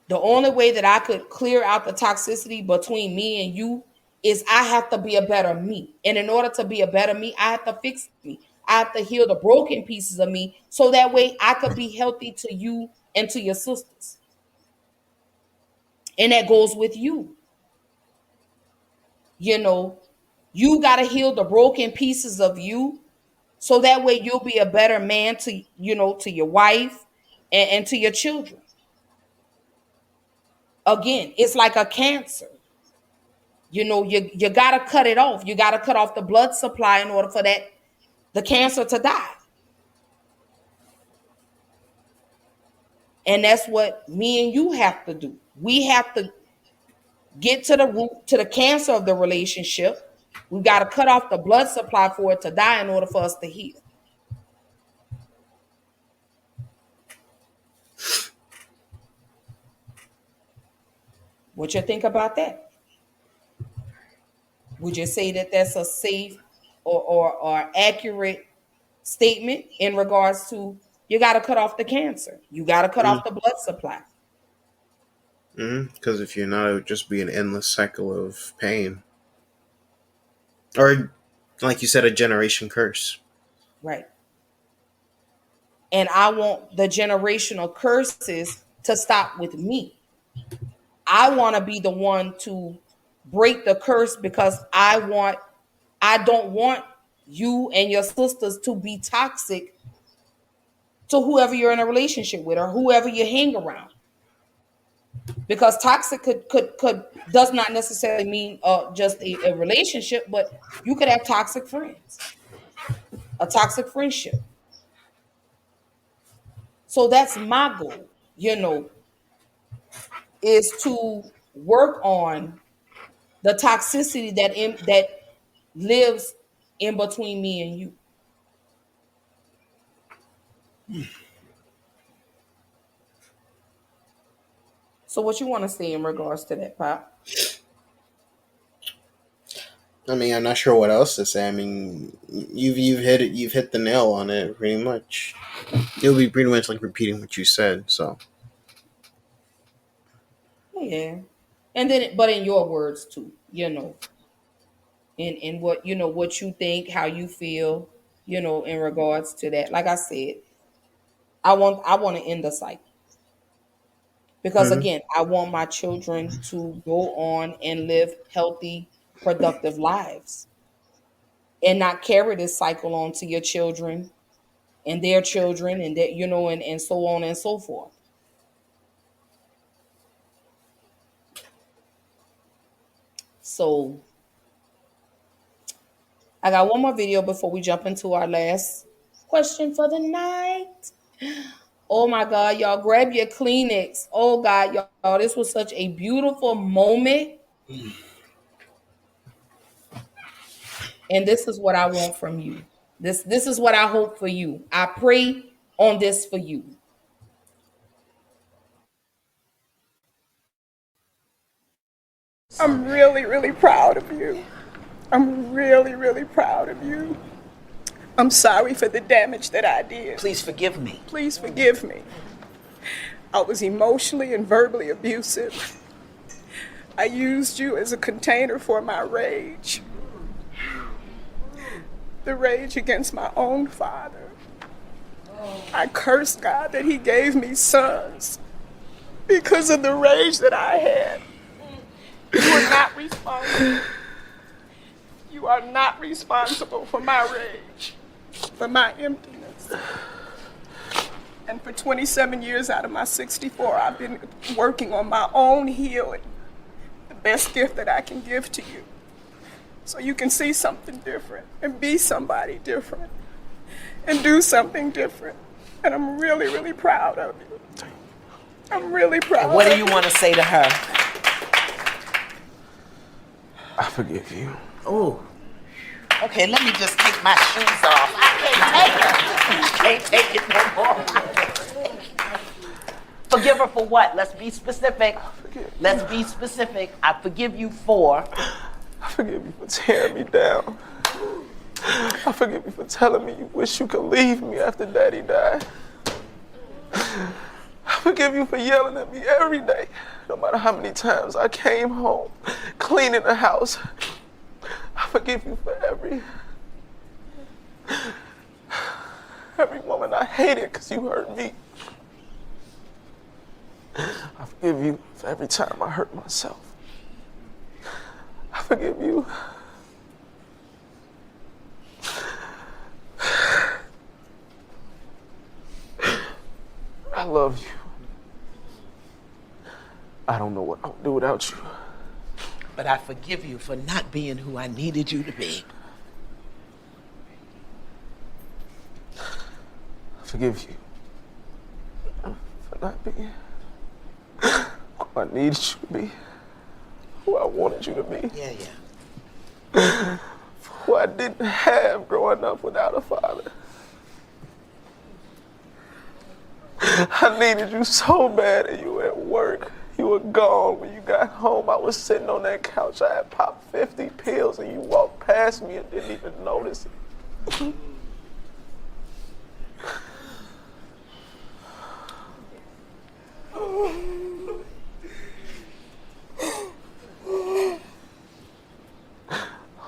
The only way that I could clear out the toxicity between me and you is I have to be a better me. And in order to be a better me, I have to fix me. I have to heal the broken pieces of me so that way I could be healthy to you and to your sisters. And that goes with you. You know, you got to heal the broken pieces of you so that way you'll be a better man to your wife and to your children. Again, it's like a cancer. You got to cut it off. You got to cut off the blood supply in order for the cancer to die. And that's what me and you have to do. We have to get to the root, to the cancer of the relationship, We got to cut off the blood supply for it to die in order for us to heal. What you think about that? Would you say that that's a safe or accurate statement in regards to you got to cut off the cancer, you got to cut off the blood supply? Because if you're not, it would just be an endless cycle of pain. Or, like you said, a generation curse. Right. And I want the generational curses to stop with me. I want to be the one to break the curse because I don't want you and your sisters to be toxic to whoever you're in a relationship with or whoever you hang around. Because toxic could does not necessarily mean just a relationship, but you could have toxic friends, a toxic friendship. So that's my goal, is to work on the toxicity that lives in between me and you. So what you want to say in regards to that, Pop? I mean, I'm not sure what else to say. I mean, you've hit it. You've hit the nail on it pretty much. It'll be pretty much like repeating what you said. So Yeah. And then, but in your words too, in what what you think, how you feel, in regards to that. Like I said, I want to end the cycle because hmm again, I want my children to go on and live healthy, productive lives, and not carry this cycle on to your children and their children, and that and so on and so forth. So I got one more video before we jump into our last question for the night. Oh my God, y'all, grab your Kleenex. Oh God, y'all, this was such a beautiful moment. And this is what I want from you. This is what I hope for you. I pray on this for you. I'm really, really proud of you. I'm really, really proud of you. I'm sorry for the damage that I did. Please forgive me. Please forgive me. I was emotionally and verbally abusive. I used you as a container for my rage. The rage against my own father. I cursed God that He gave me sons because of the rage that I had. You are not responsible. You are not responsible for my rage, for my emptiness. And for 27 years out of my 64, I've been working on my own healing. The best gift that I can give to you. So you can see something different and be somebody different and do something different. And I'm really, really proud of you. I'm really proud of you. What do you want to say to her? I forgive you. Oh. Okay, let me just take my shoes off. I can't take it no more. Forgive her for what? Let's be specific. Let's be specific. I forgive you for. I forgive you for tearing me down. I forgive you for telling me you wish you could leave me after Daddy died. I forgive you for yelling at me every day, no matter how many times I came home, cleaning the house. I forgive you for every woman I hated because you hurt me. I forgive you for every time I hurt myself. I forgive you. I love you. I don't know what I would do without you. But I forgive you for not being who I needed you to be. I forgive you for not being who I needed you to be, who I wanted you to be. Yeah. who I didn't have growing up without a father. I needed you so bad and you were at work. You were gone. When you got home, I was sitting on that couch. I had popped 50 pills and you walked past me and didn't even notice it.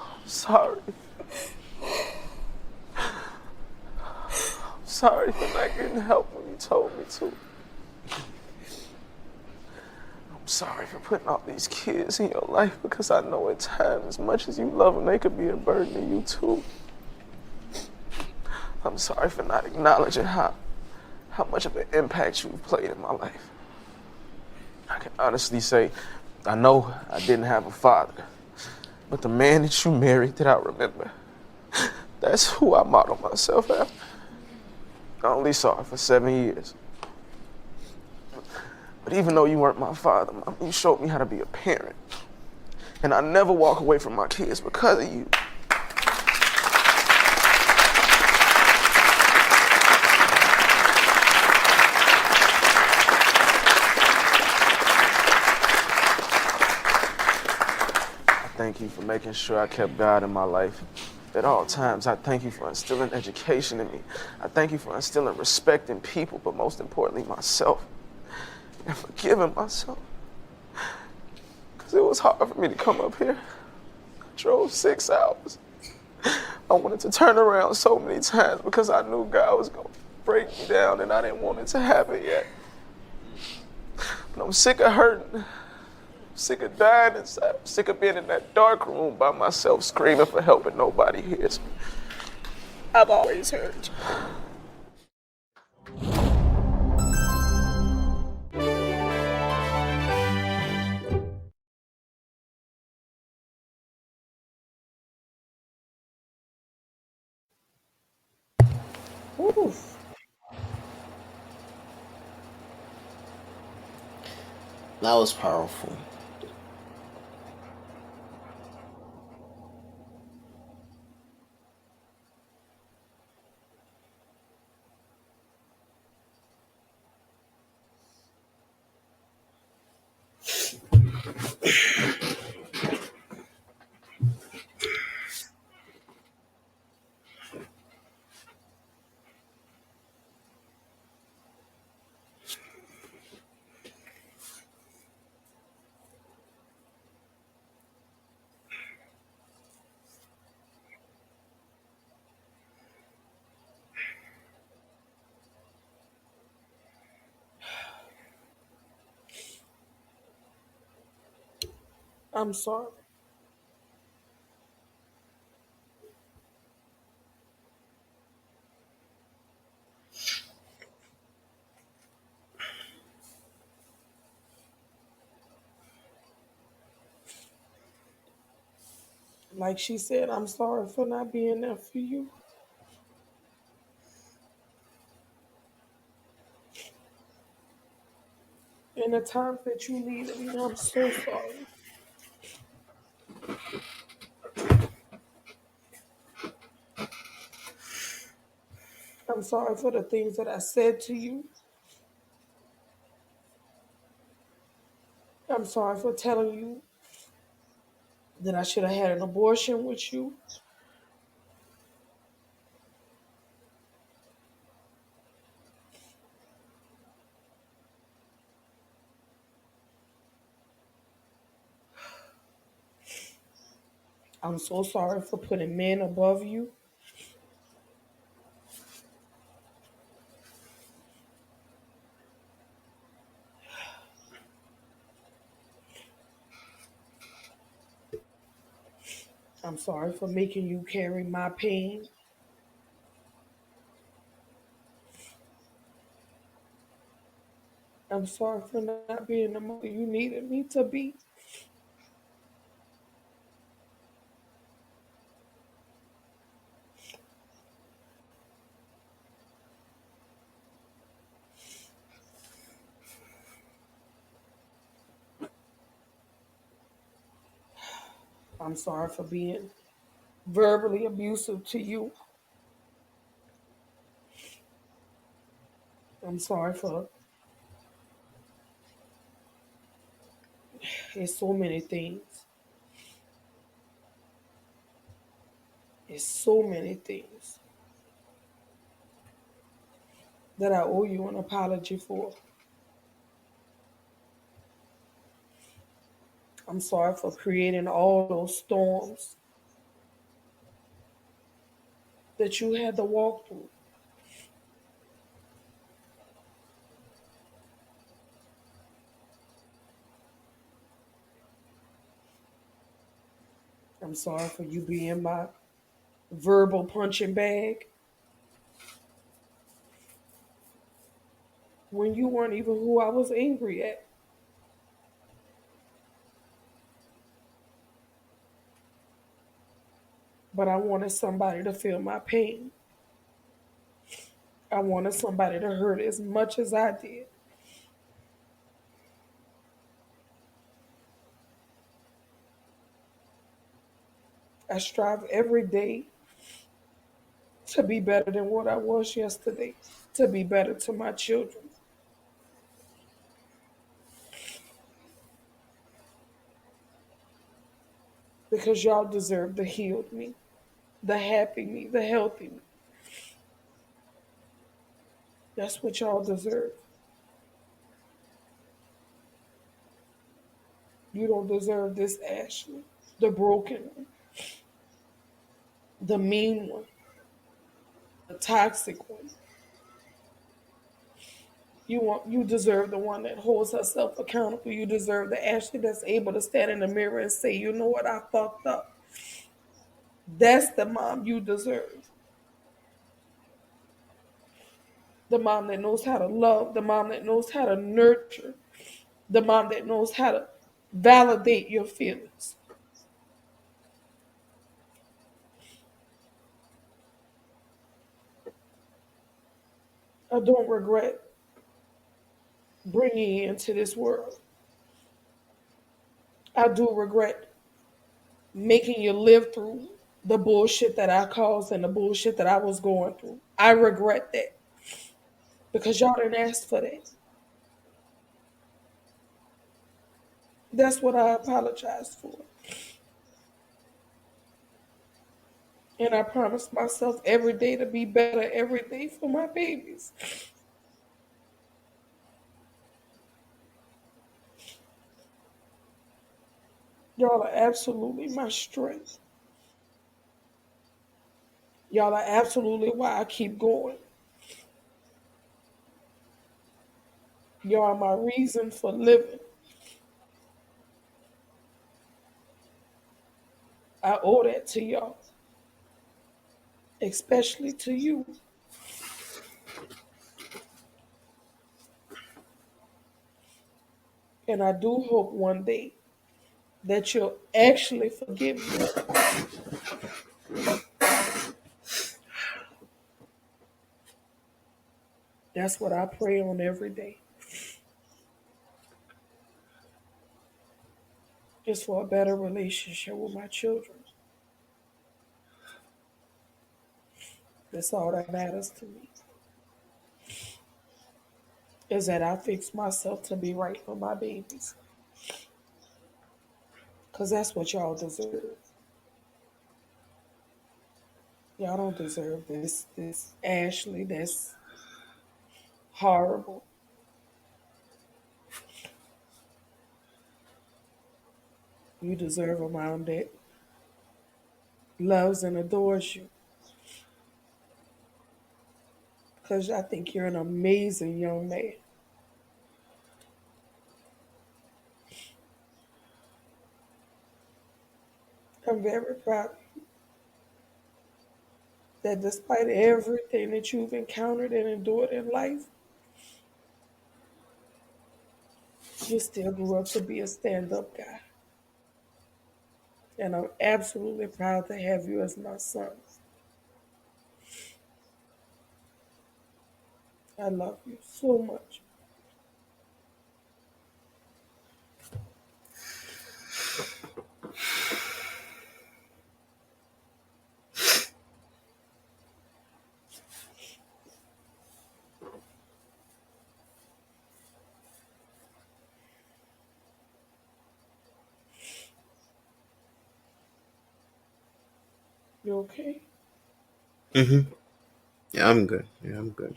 I'm sorry. I'm sorry for not getting help when you told me to. I'm sorry for putting all these kids in your life because I know at times, as much as you love them, they could be a burden to you too. I'm sorry for not acknowledging how much of an impact you've played in my life. I can honestly say, I know I didn't have a father, but the man that you married that I remember, that's who I model myself after. I only saw her for 7 years. But even though you weren't my father, Mom, you showed me how to be a parent. And I never walk away from my kids because of you. Thank you for making sure I kept God in my life at all times. I thank you for instilling education in me. I thank you for instilling respect in people, but most importantly, myself. And forgiving myself. Because it was hard for me to come up here. I drove 6 hours. I wanted to turn around so many times because I knew God was going to break me down and I didn't want it to happen yet. But I'm sick of hurting. Sick of dying inside. I'm sick of being in that dark room by myself screaming for help and nobody hears me. I've always hurt. Oof. That was powerful. I'm sorry. Like she said, I'm sorry for not being there for you. In the times that you needed me, I'm so sorry. I'm sorry for the things that I said to you. I'm sorry for telling you that I should have had an abortion with you. I'm so sorry for putting men above you. I'm sorry for making you carry my pain. I'm sorry for not being the mother you needed me to be. I'm sorry for being verbally abusive to you. I'm sorry for it's so many things. It's so many things that I owe you an apology for. I'm sorry for creating all those storms that you had to walk through. I'm sorry for you being my verbal punching bag when you weren't even who I was angry at. But I wanted somebody to feel my pain. I wanted somebody to hurt as much as I did. I strive every day to be better than what I was yesterday, to be better to my children, because y'all deserve the healed me, the happy me, the healthy me. That's what y'all deserve. You don't deserve this Ashley, the broken one, the mean one, the toxic one. You deserve the one that holds herself accountable. You deserve the Ashley that's able to stand in the mirror and say, you know what, I fucked up. That's the mom you deserve. The mom that knows how to love, the mom that knows how to nurture, the mom that knows how to validate your feelings. I don't regret bringing you into this world. I do regret making you live through the bullshit that I caused and the bullshit that I was going through. I regret that because y'all didn't ask for that. That's what I apologize for. And I promise myself every day to be better every day for my babies. Y'all are absolutely my strength. Y'all are absolutely why I keep going. Y'all are my reason for living. I owe that to y'all, especially to you. And I do hope one day that you'll actually forgive me. That's what I pray on every day. Just for a better relationship with my children. That's all that matters to me. Is that I fix myself to be right for my babies. Because that's what y'all deserve. Y'all don't deserve this Ashley that's horrible. You deserve a mom that loves and adores you. Because I think you're an amazing young man. I'm very proud that despite everything that you've encountered and endured in life, you still grew up to be a stand up guy. And I'm absolutely proud to have you as my son. I love you so much. You okay? Mm-hmm. Yeah, I'm good. Yeah, I'm good.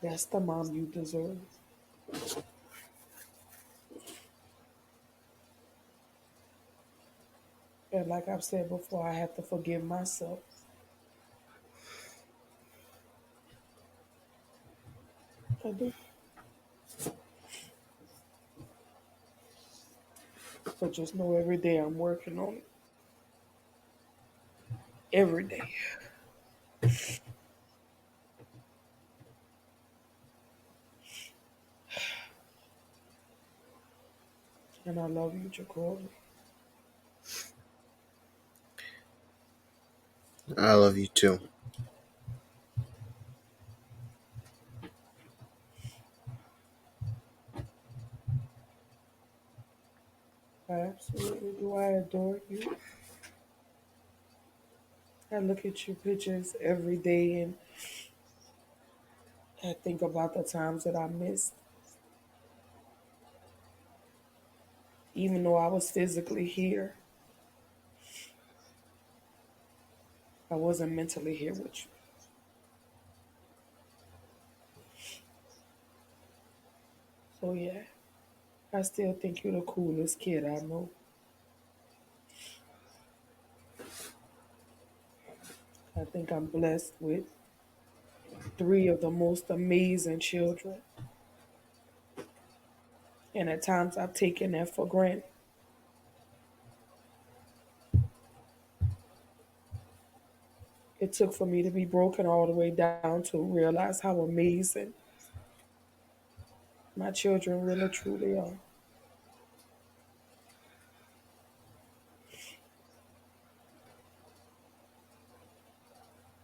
That's the mom you deserve. And like I've said before, I have to forgive myself. I do. But just know every day I'm working on it. Every day. And I love you, Jacoby. I love you too. I absolutely do. I adore you. I look at your pictures every day and I think about the times that I missed. Even though I was physically here, I wasn't mentally here with you. So yeah, I still think you're the coolest kid I know. I think I'm blessed with three of the most amazing children. And at times I've taken that for granted. It took for me to be broken all the way down to realize how amazing my children really truly are.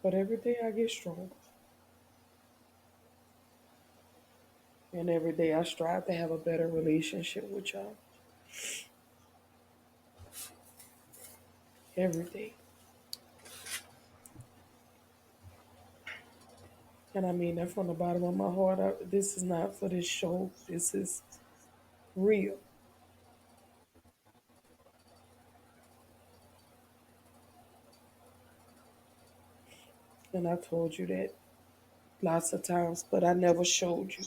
But every day I get stronger. And every day I strive to have a better relationship with y'all. Every day. And I mean that from the bottom of my heart. This is not for this show. This is real. And I told you that lots of times, but I never showed you.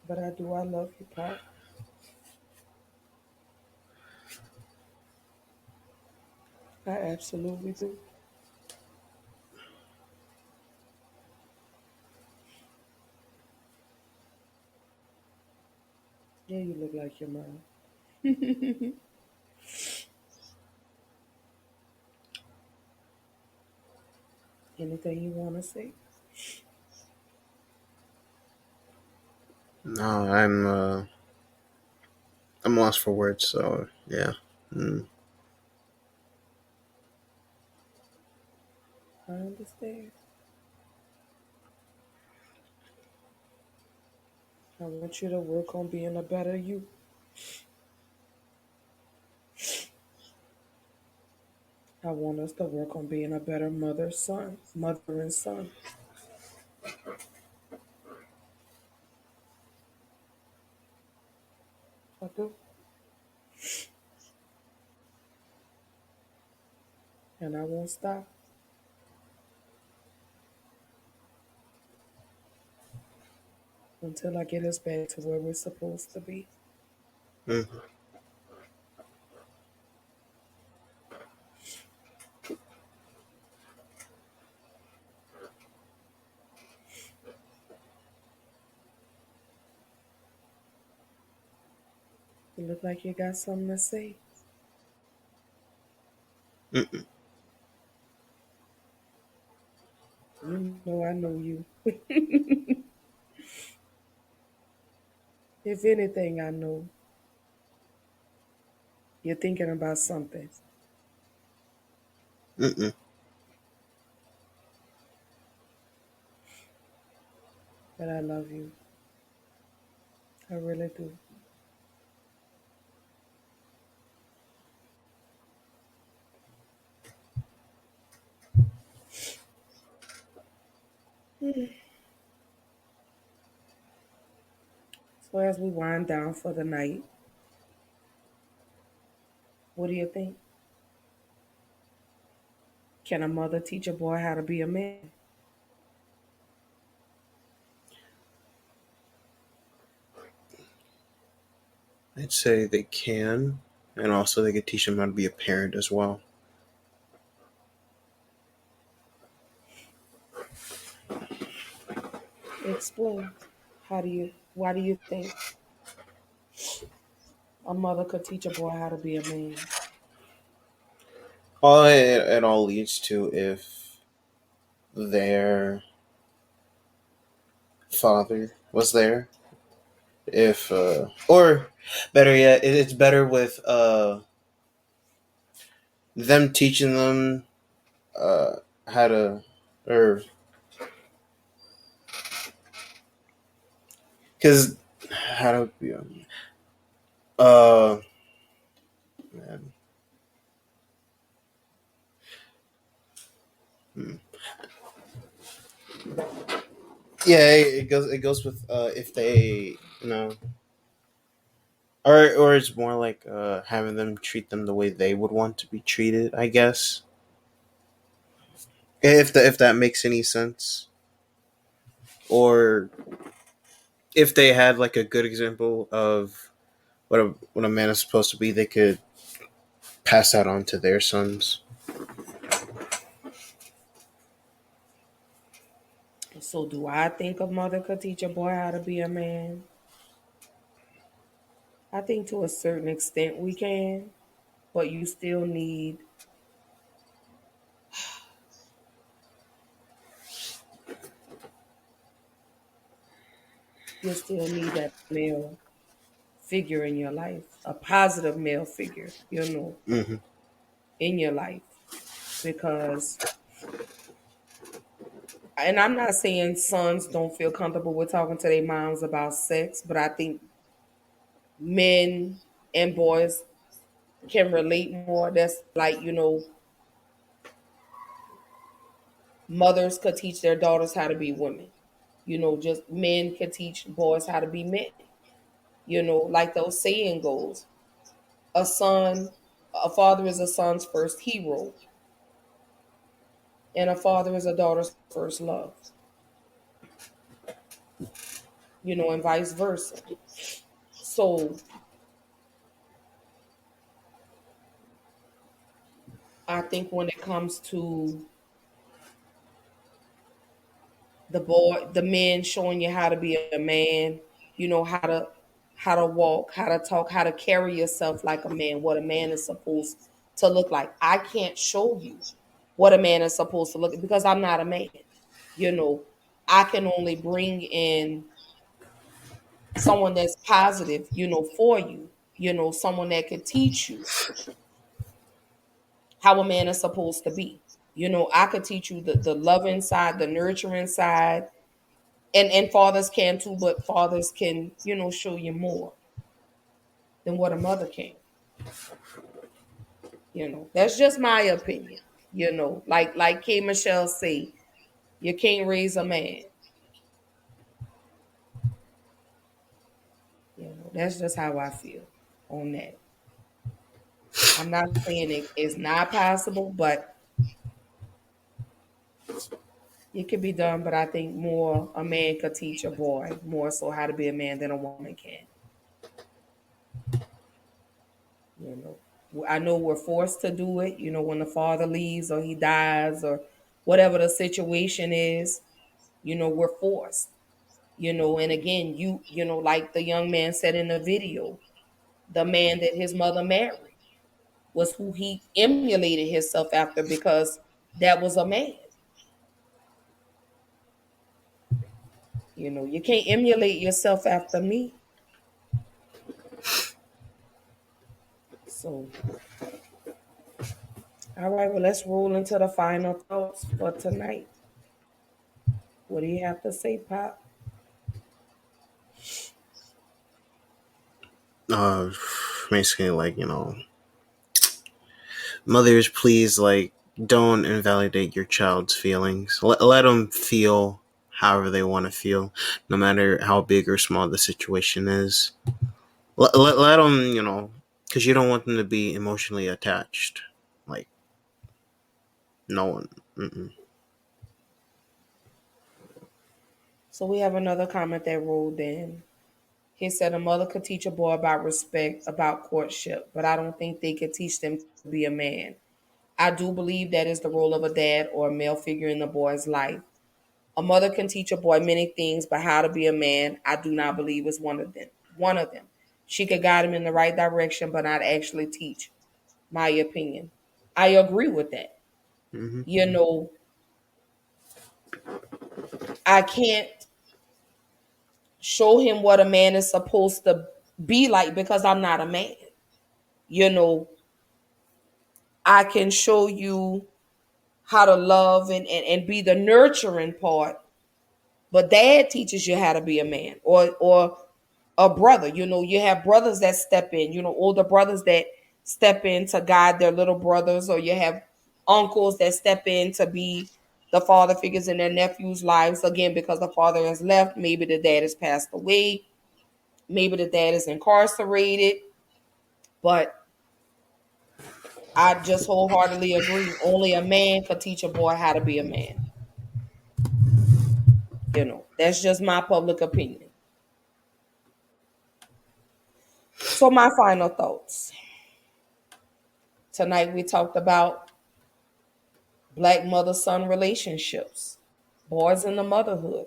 But I do. I love you, Pop. I absolutely do. Yeah, you look like your mom. Anything you want to say? No, I'm lost for words. So yeah. Mm. I understand. I want you to work on being a better you. I want us to work on being a better mother and son. I do. And I won't stop until I get us back to where we're supposed to be. Mm. You look like you got something to say. Mm-mm. You know I know you. If anything, I know you're thinking about something. Mm-mm. But I love you. I really do. So as we wind down for the night, what do you think? Can a mother teach a boy how to be a man? I'd say they can, and also they could teach them how to be a parent as well. Explain. Why do you think a mother could teach a boy how to be a man? All it all leads to if their father was there, if or better yet, it's better with them teaching them how to or because how to be uh man. Hmm. Yeah, it goes with if they or it's more like having them treat them the way they would want to be treated, I guess. If that makes any sense, or if they had like a good example of what a man is supposed to be, they could pass that on to their sons. So do I think a mother could teach a boy how to be a man? I think to a certain extent we can, but you still need that male figure in your life, a positive male figure, Hmm. in your life. Because, and I'm not saying sons don't feel comfortable with talking to their moms about sex, but I think men and boys can relate more. That's like, mothers could teach their daughters how to be women. Just men could teach boys how to be men. Like those saying goes, a son, a father is a son's first hero, and a father is a daughter's first love. And vice versa. So I think when it comes to the men showing you how to be a man, how to walk, how to talk, how to carry yourself like a man, what a man is supposed to look like. I can't show you what a man is supposed to look like because I'm not a man. You know, I can only bring in someone that's positive, for you, someone that can teach you how a man is supposed to be. I could teach you the loving side, the nurturing side, and fathers can too, but fathers can, show you more than what a mother can. That's just my opinion. Like K. Michelle say, you can't raise a man. That's just how I feel on that. I'm not saying it's not possible, but it could be done. But I think more a man could teach a boy more so how to be a man than a woman can. You I know we're forced to do it. When the father leaves or he dies or whatever the situation is, we're forced. And again, like the young man said in the video, the man that his mother married was who he emulated himself after because that was a man. You can't emulate yourself after me. So, all right, well, let's roll into the final thoughts for tonight. What do you have to say, Pop? Uh, Basically, like mothers, please, like, don't invalidate your child's feelings. Let them feel however they want to feel, no matter how big or small the situation is. Let them, because you don't want them to be emotionally attached. Like, no one. Mm-mm. So we have another comment that rolled in. He said a mother could teach a boy about respect, about courtship, but I don't think they could teach them to be a man. I do believe that is the role of a dad or a male figure in the boy's life. A mother can teach a boy many things, but how to be a man, I do not believe is one of them. One of them. She could guide him in the right direction, but not actually teach. My opinion. I agree with that. Mm-hmm. You know, I can't show him what a man is supposed to be like because I'm not a man. You know, I can show you how to love and be the nurturing part, but dad teaches you how to be a man or a brother. You know, you have brothers that step in, older brothers that step in to guide their little brothers, or you have uncles that step in to be the father figures in their nephews' lives. Again, because the father has left, maybe the dad has passed away, maybe the dad is incarcerated, but I just wholeheartedly agree. Only a man could teach a boy how to be a man. That's just my public opinion. So, my final thoughts. Tonight, we talked about black mother son relationships, boys in the motherhood.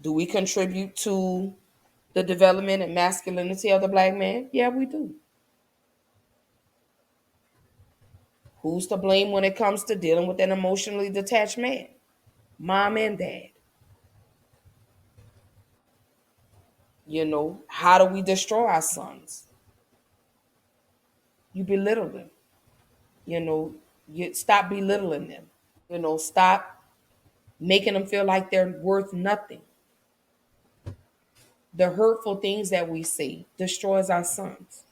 Do we contribute to the development and masculinity of the black man? Yeah, we do. Who's to blame when it comes to dealing with an emotionally detached man? Mom and dad. How do we destroy our sons? You belittle them. You stop belittling them. Stop making them feel like they're worth nothing. The hurtful things that we say destroys our sons.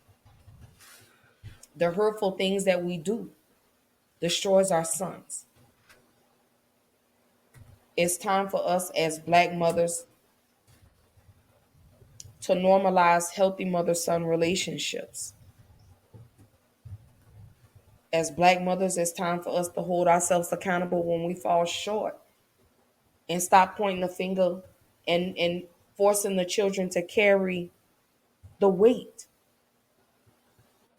The hurtful things that we do destroys our sons. It's time for us as black mothers to normalize healthy mother-son relationships. As black mothers, it's time for us to hold ourselves accountable when we fall short and stop pointing the finger and forcing the children to carry the weight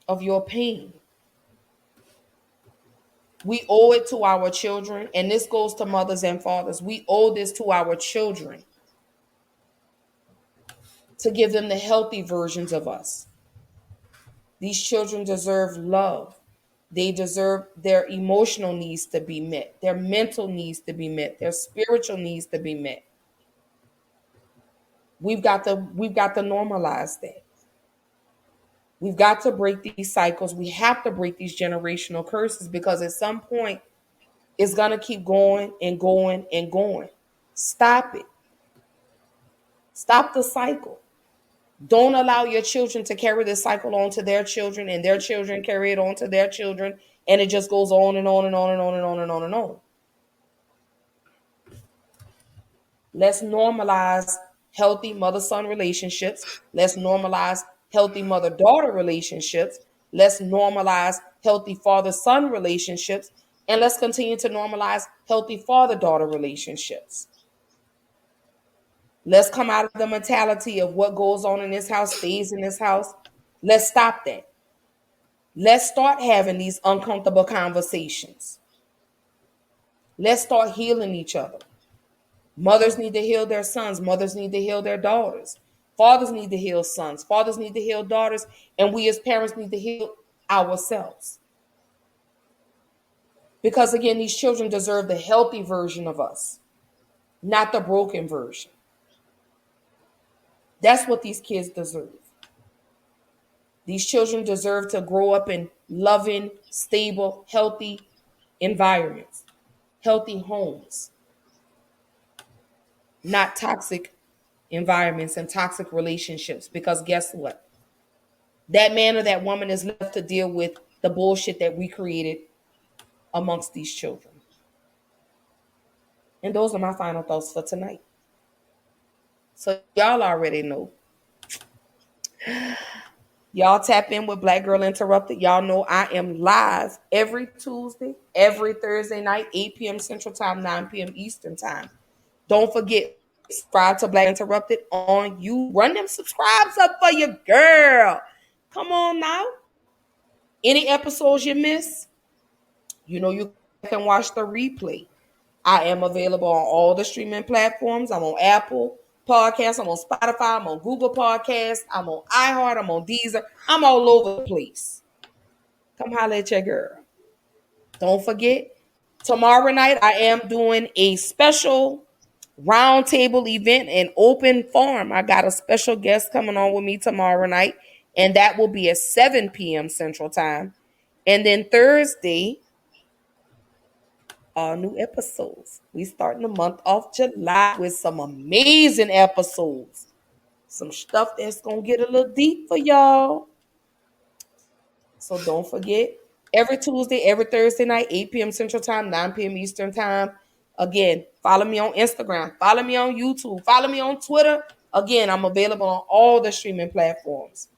of your pain. We owe it to our children, and this goes to mothers and fathers. We owe this to our children to give them the healthy versions of us. These children deserve love. They deserve their emotional needs to be met, their mental needs to be met, their spiritual needs to be met. We've got to normalize that. We've got to break these cycles. We have to break these generational curses because at some point it's going to keep going and going and going. Stop it. Stop the cycle. Don't allow your children to carry this cycle on to their children and their children carry it on to their children. And it just goes on and on and on and on and on and on and on. Let's normalize healthy mother-son relationships. Let's normalize healthy mother-daughter relationships. Let's normalize healthy father-son relationships. And let's continue to normalize healthy father-daughter relationships. Let's come out of the mentality of what goes on in this house stays in this house. Let's stop that. Let's start having these uncomfortable conversations. Let's start healing each other. Mothers need to heal their sons. Mothers need to heal their daughters. Fathers need to heal sons. Fathers need to heal daughters. And we as parents need to heal ourselves. Because again, these children deserve the healthy version of us, not the broken version. That's what these kids deserve. These children deserve to grow up in loving, stable, healthy environments, healthy homes, not toxic environments and toxic relationships. Because guess what? That man or that woman is left to deal with the bullshit that we created amongst these children. And those are my final thoughts for tonight. So y'all already know. Y'all tap in with Black Girl Interrupted. Y'all know I am live every Tuesday, every Thursday night, 8 p.m. Central Time, 9 p.m. Eastern Time. Don't forget, subscribe to Black Interrupted on you. Run them subscribes up for your girl. Come on now. Any episodes you miss, you know you can watch the replay. I am available on all the streaming platforms. I'm on Apple Podcasts. I'm on Spotify. I'm on Google Podcasts. I'm on iHeart. I'm on Deezer. I'm all over the place. Come holler at your girl. Don't forget, tomorrow night I am doing a special roundtable event and open forum. I got a special guest coming on with me tomorrow night, and that will be at 7 p.m. Central Time. And then Thursday, all new episodes. We starting the month of July with some amazing episodes. Some stuff that's gonna get a little deep for y'all. So don't forget, every Tuesday, every Thursday night, 8 p.m. Central Time, 9 p.m. Eastern Time. Again, follow me on Instagram, follow me on YouTube, follow me on Twitter. Again, I'm available on all the streaming platforms.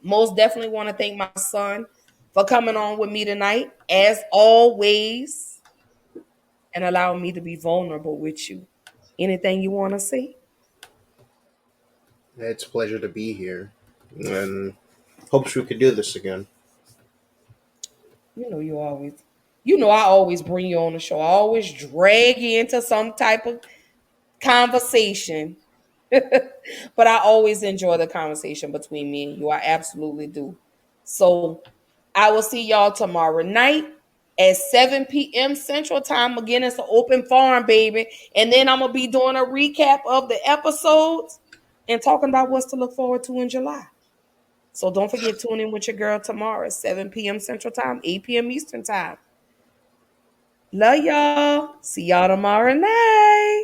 Most definitely want to thank my son for coming on with me tonight, as always, and allowing me to be vulnerable with you. Anything you want to say? It's a pleasure to be here, and hopes we could do this again. You know, I always bring you on the show. I always drag you into some type of conversation. But I always enjoy the conversation between me and you. I absolutely do. So I will see y'all tomorrow night at 7 p.m. Central Time. Again, it's an open forum, baby. And then I'm going to be doing a recap of the episodes and talking about what's to look forward to in July. So don't forget, tune in with your girl tomorrow at 7 p.m. Central Time, 8 p.m. Eastern Time. Love y'all. See y'all tomorrow night.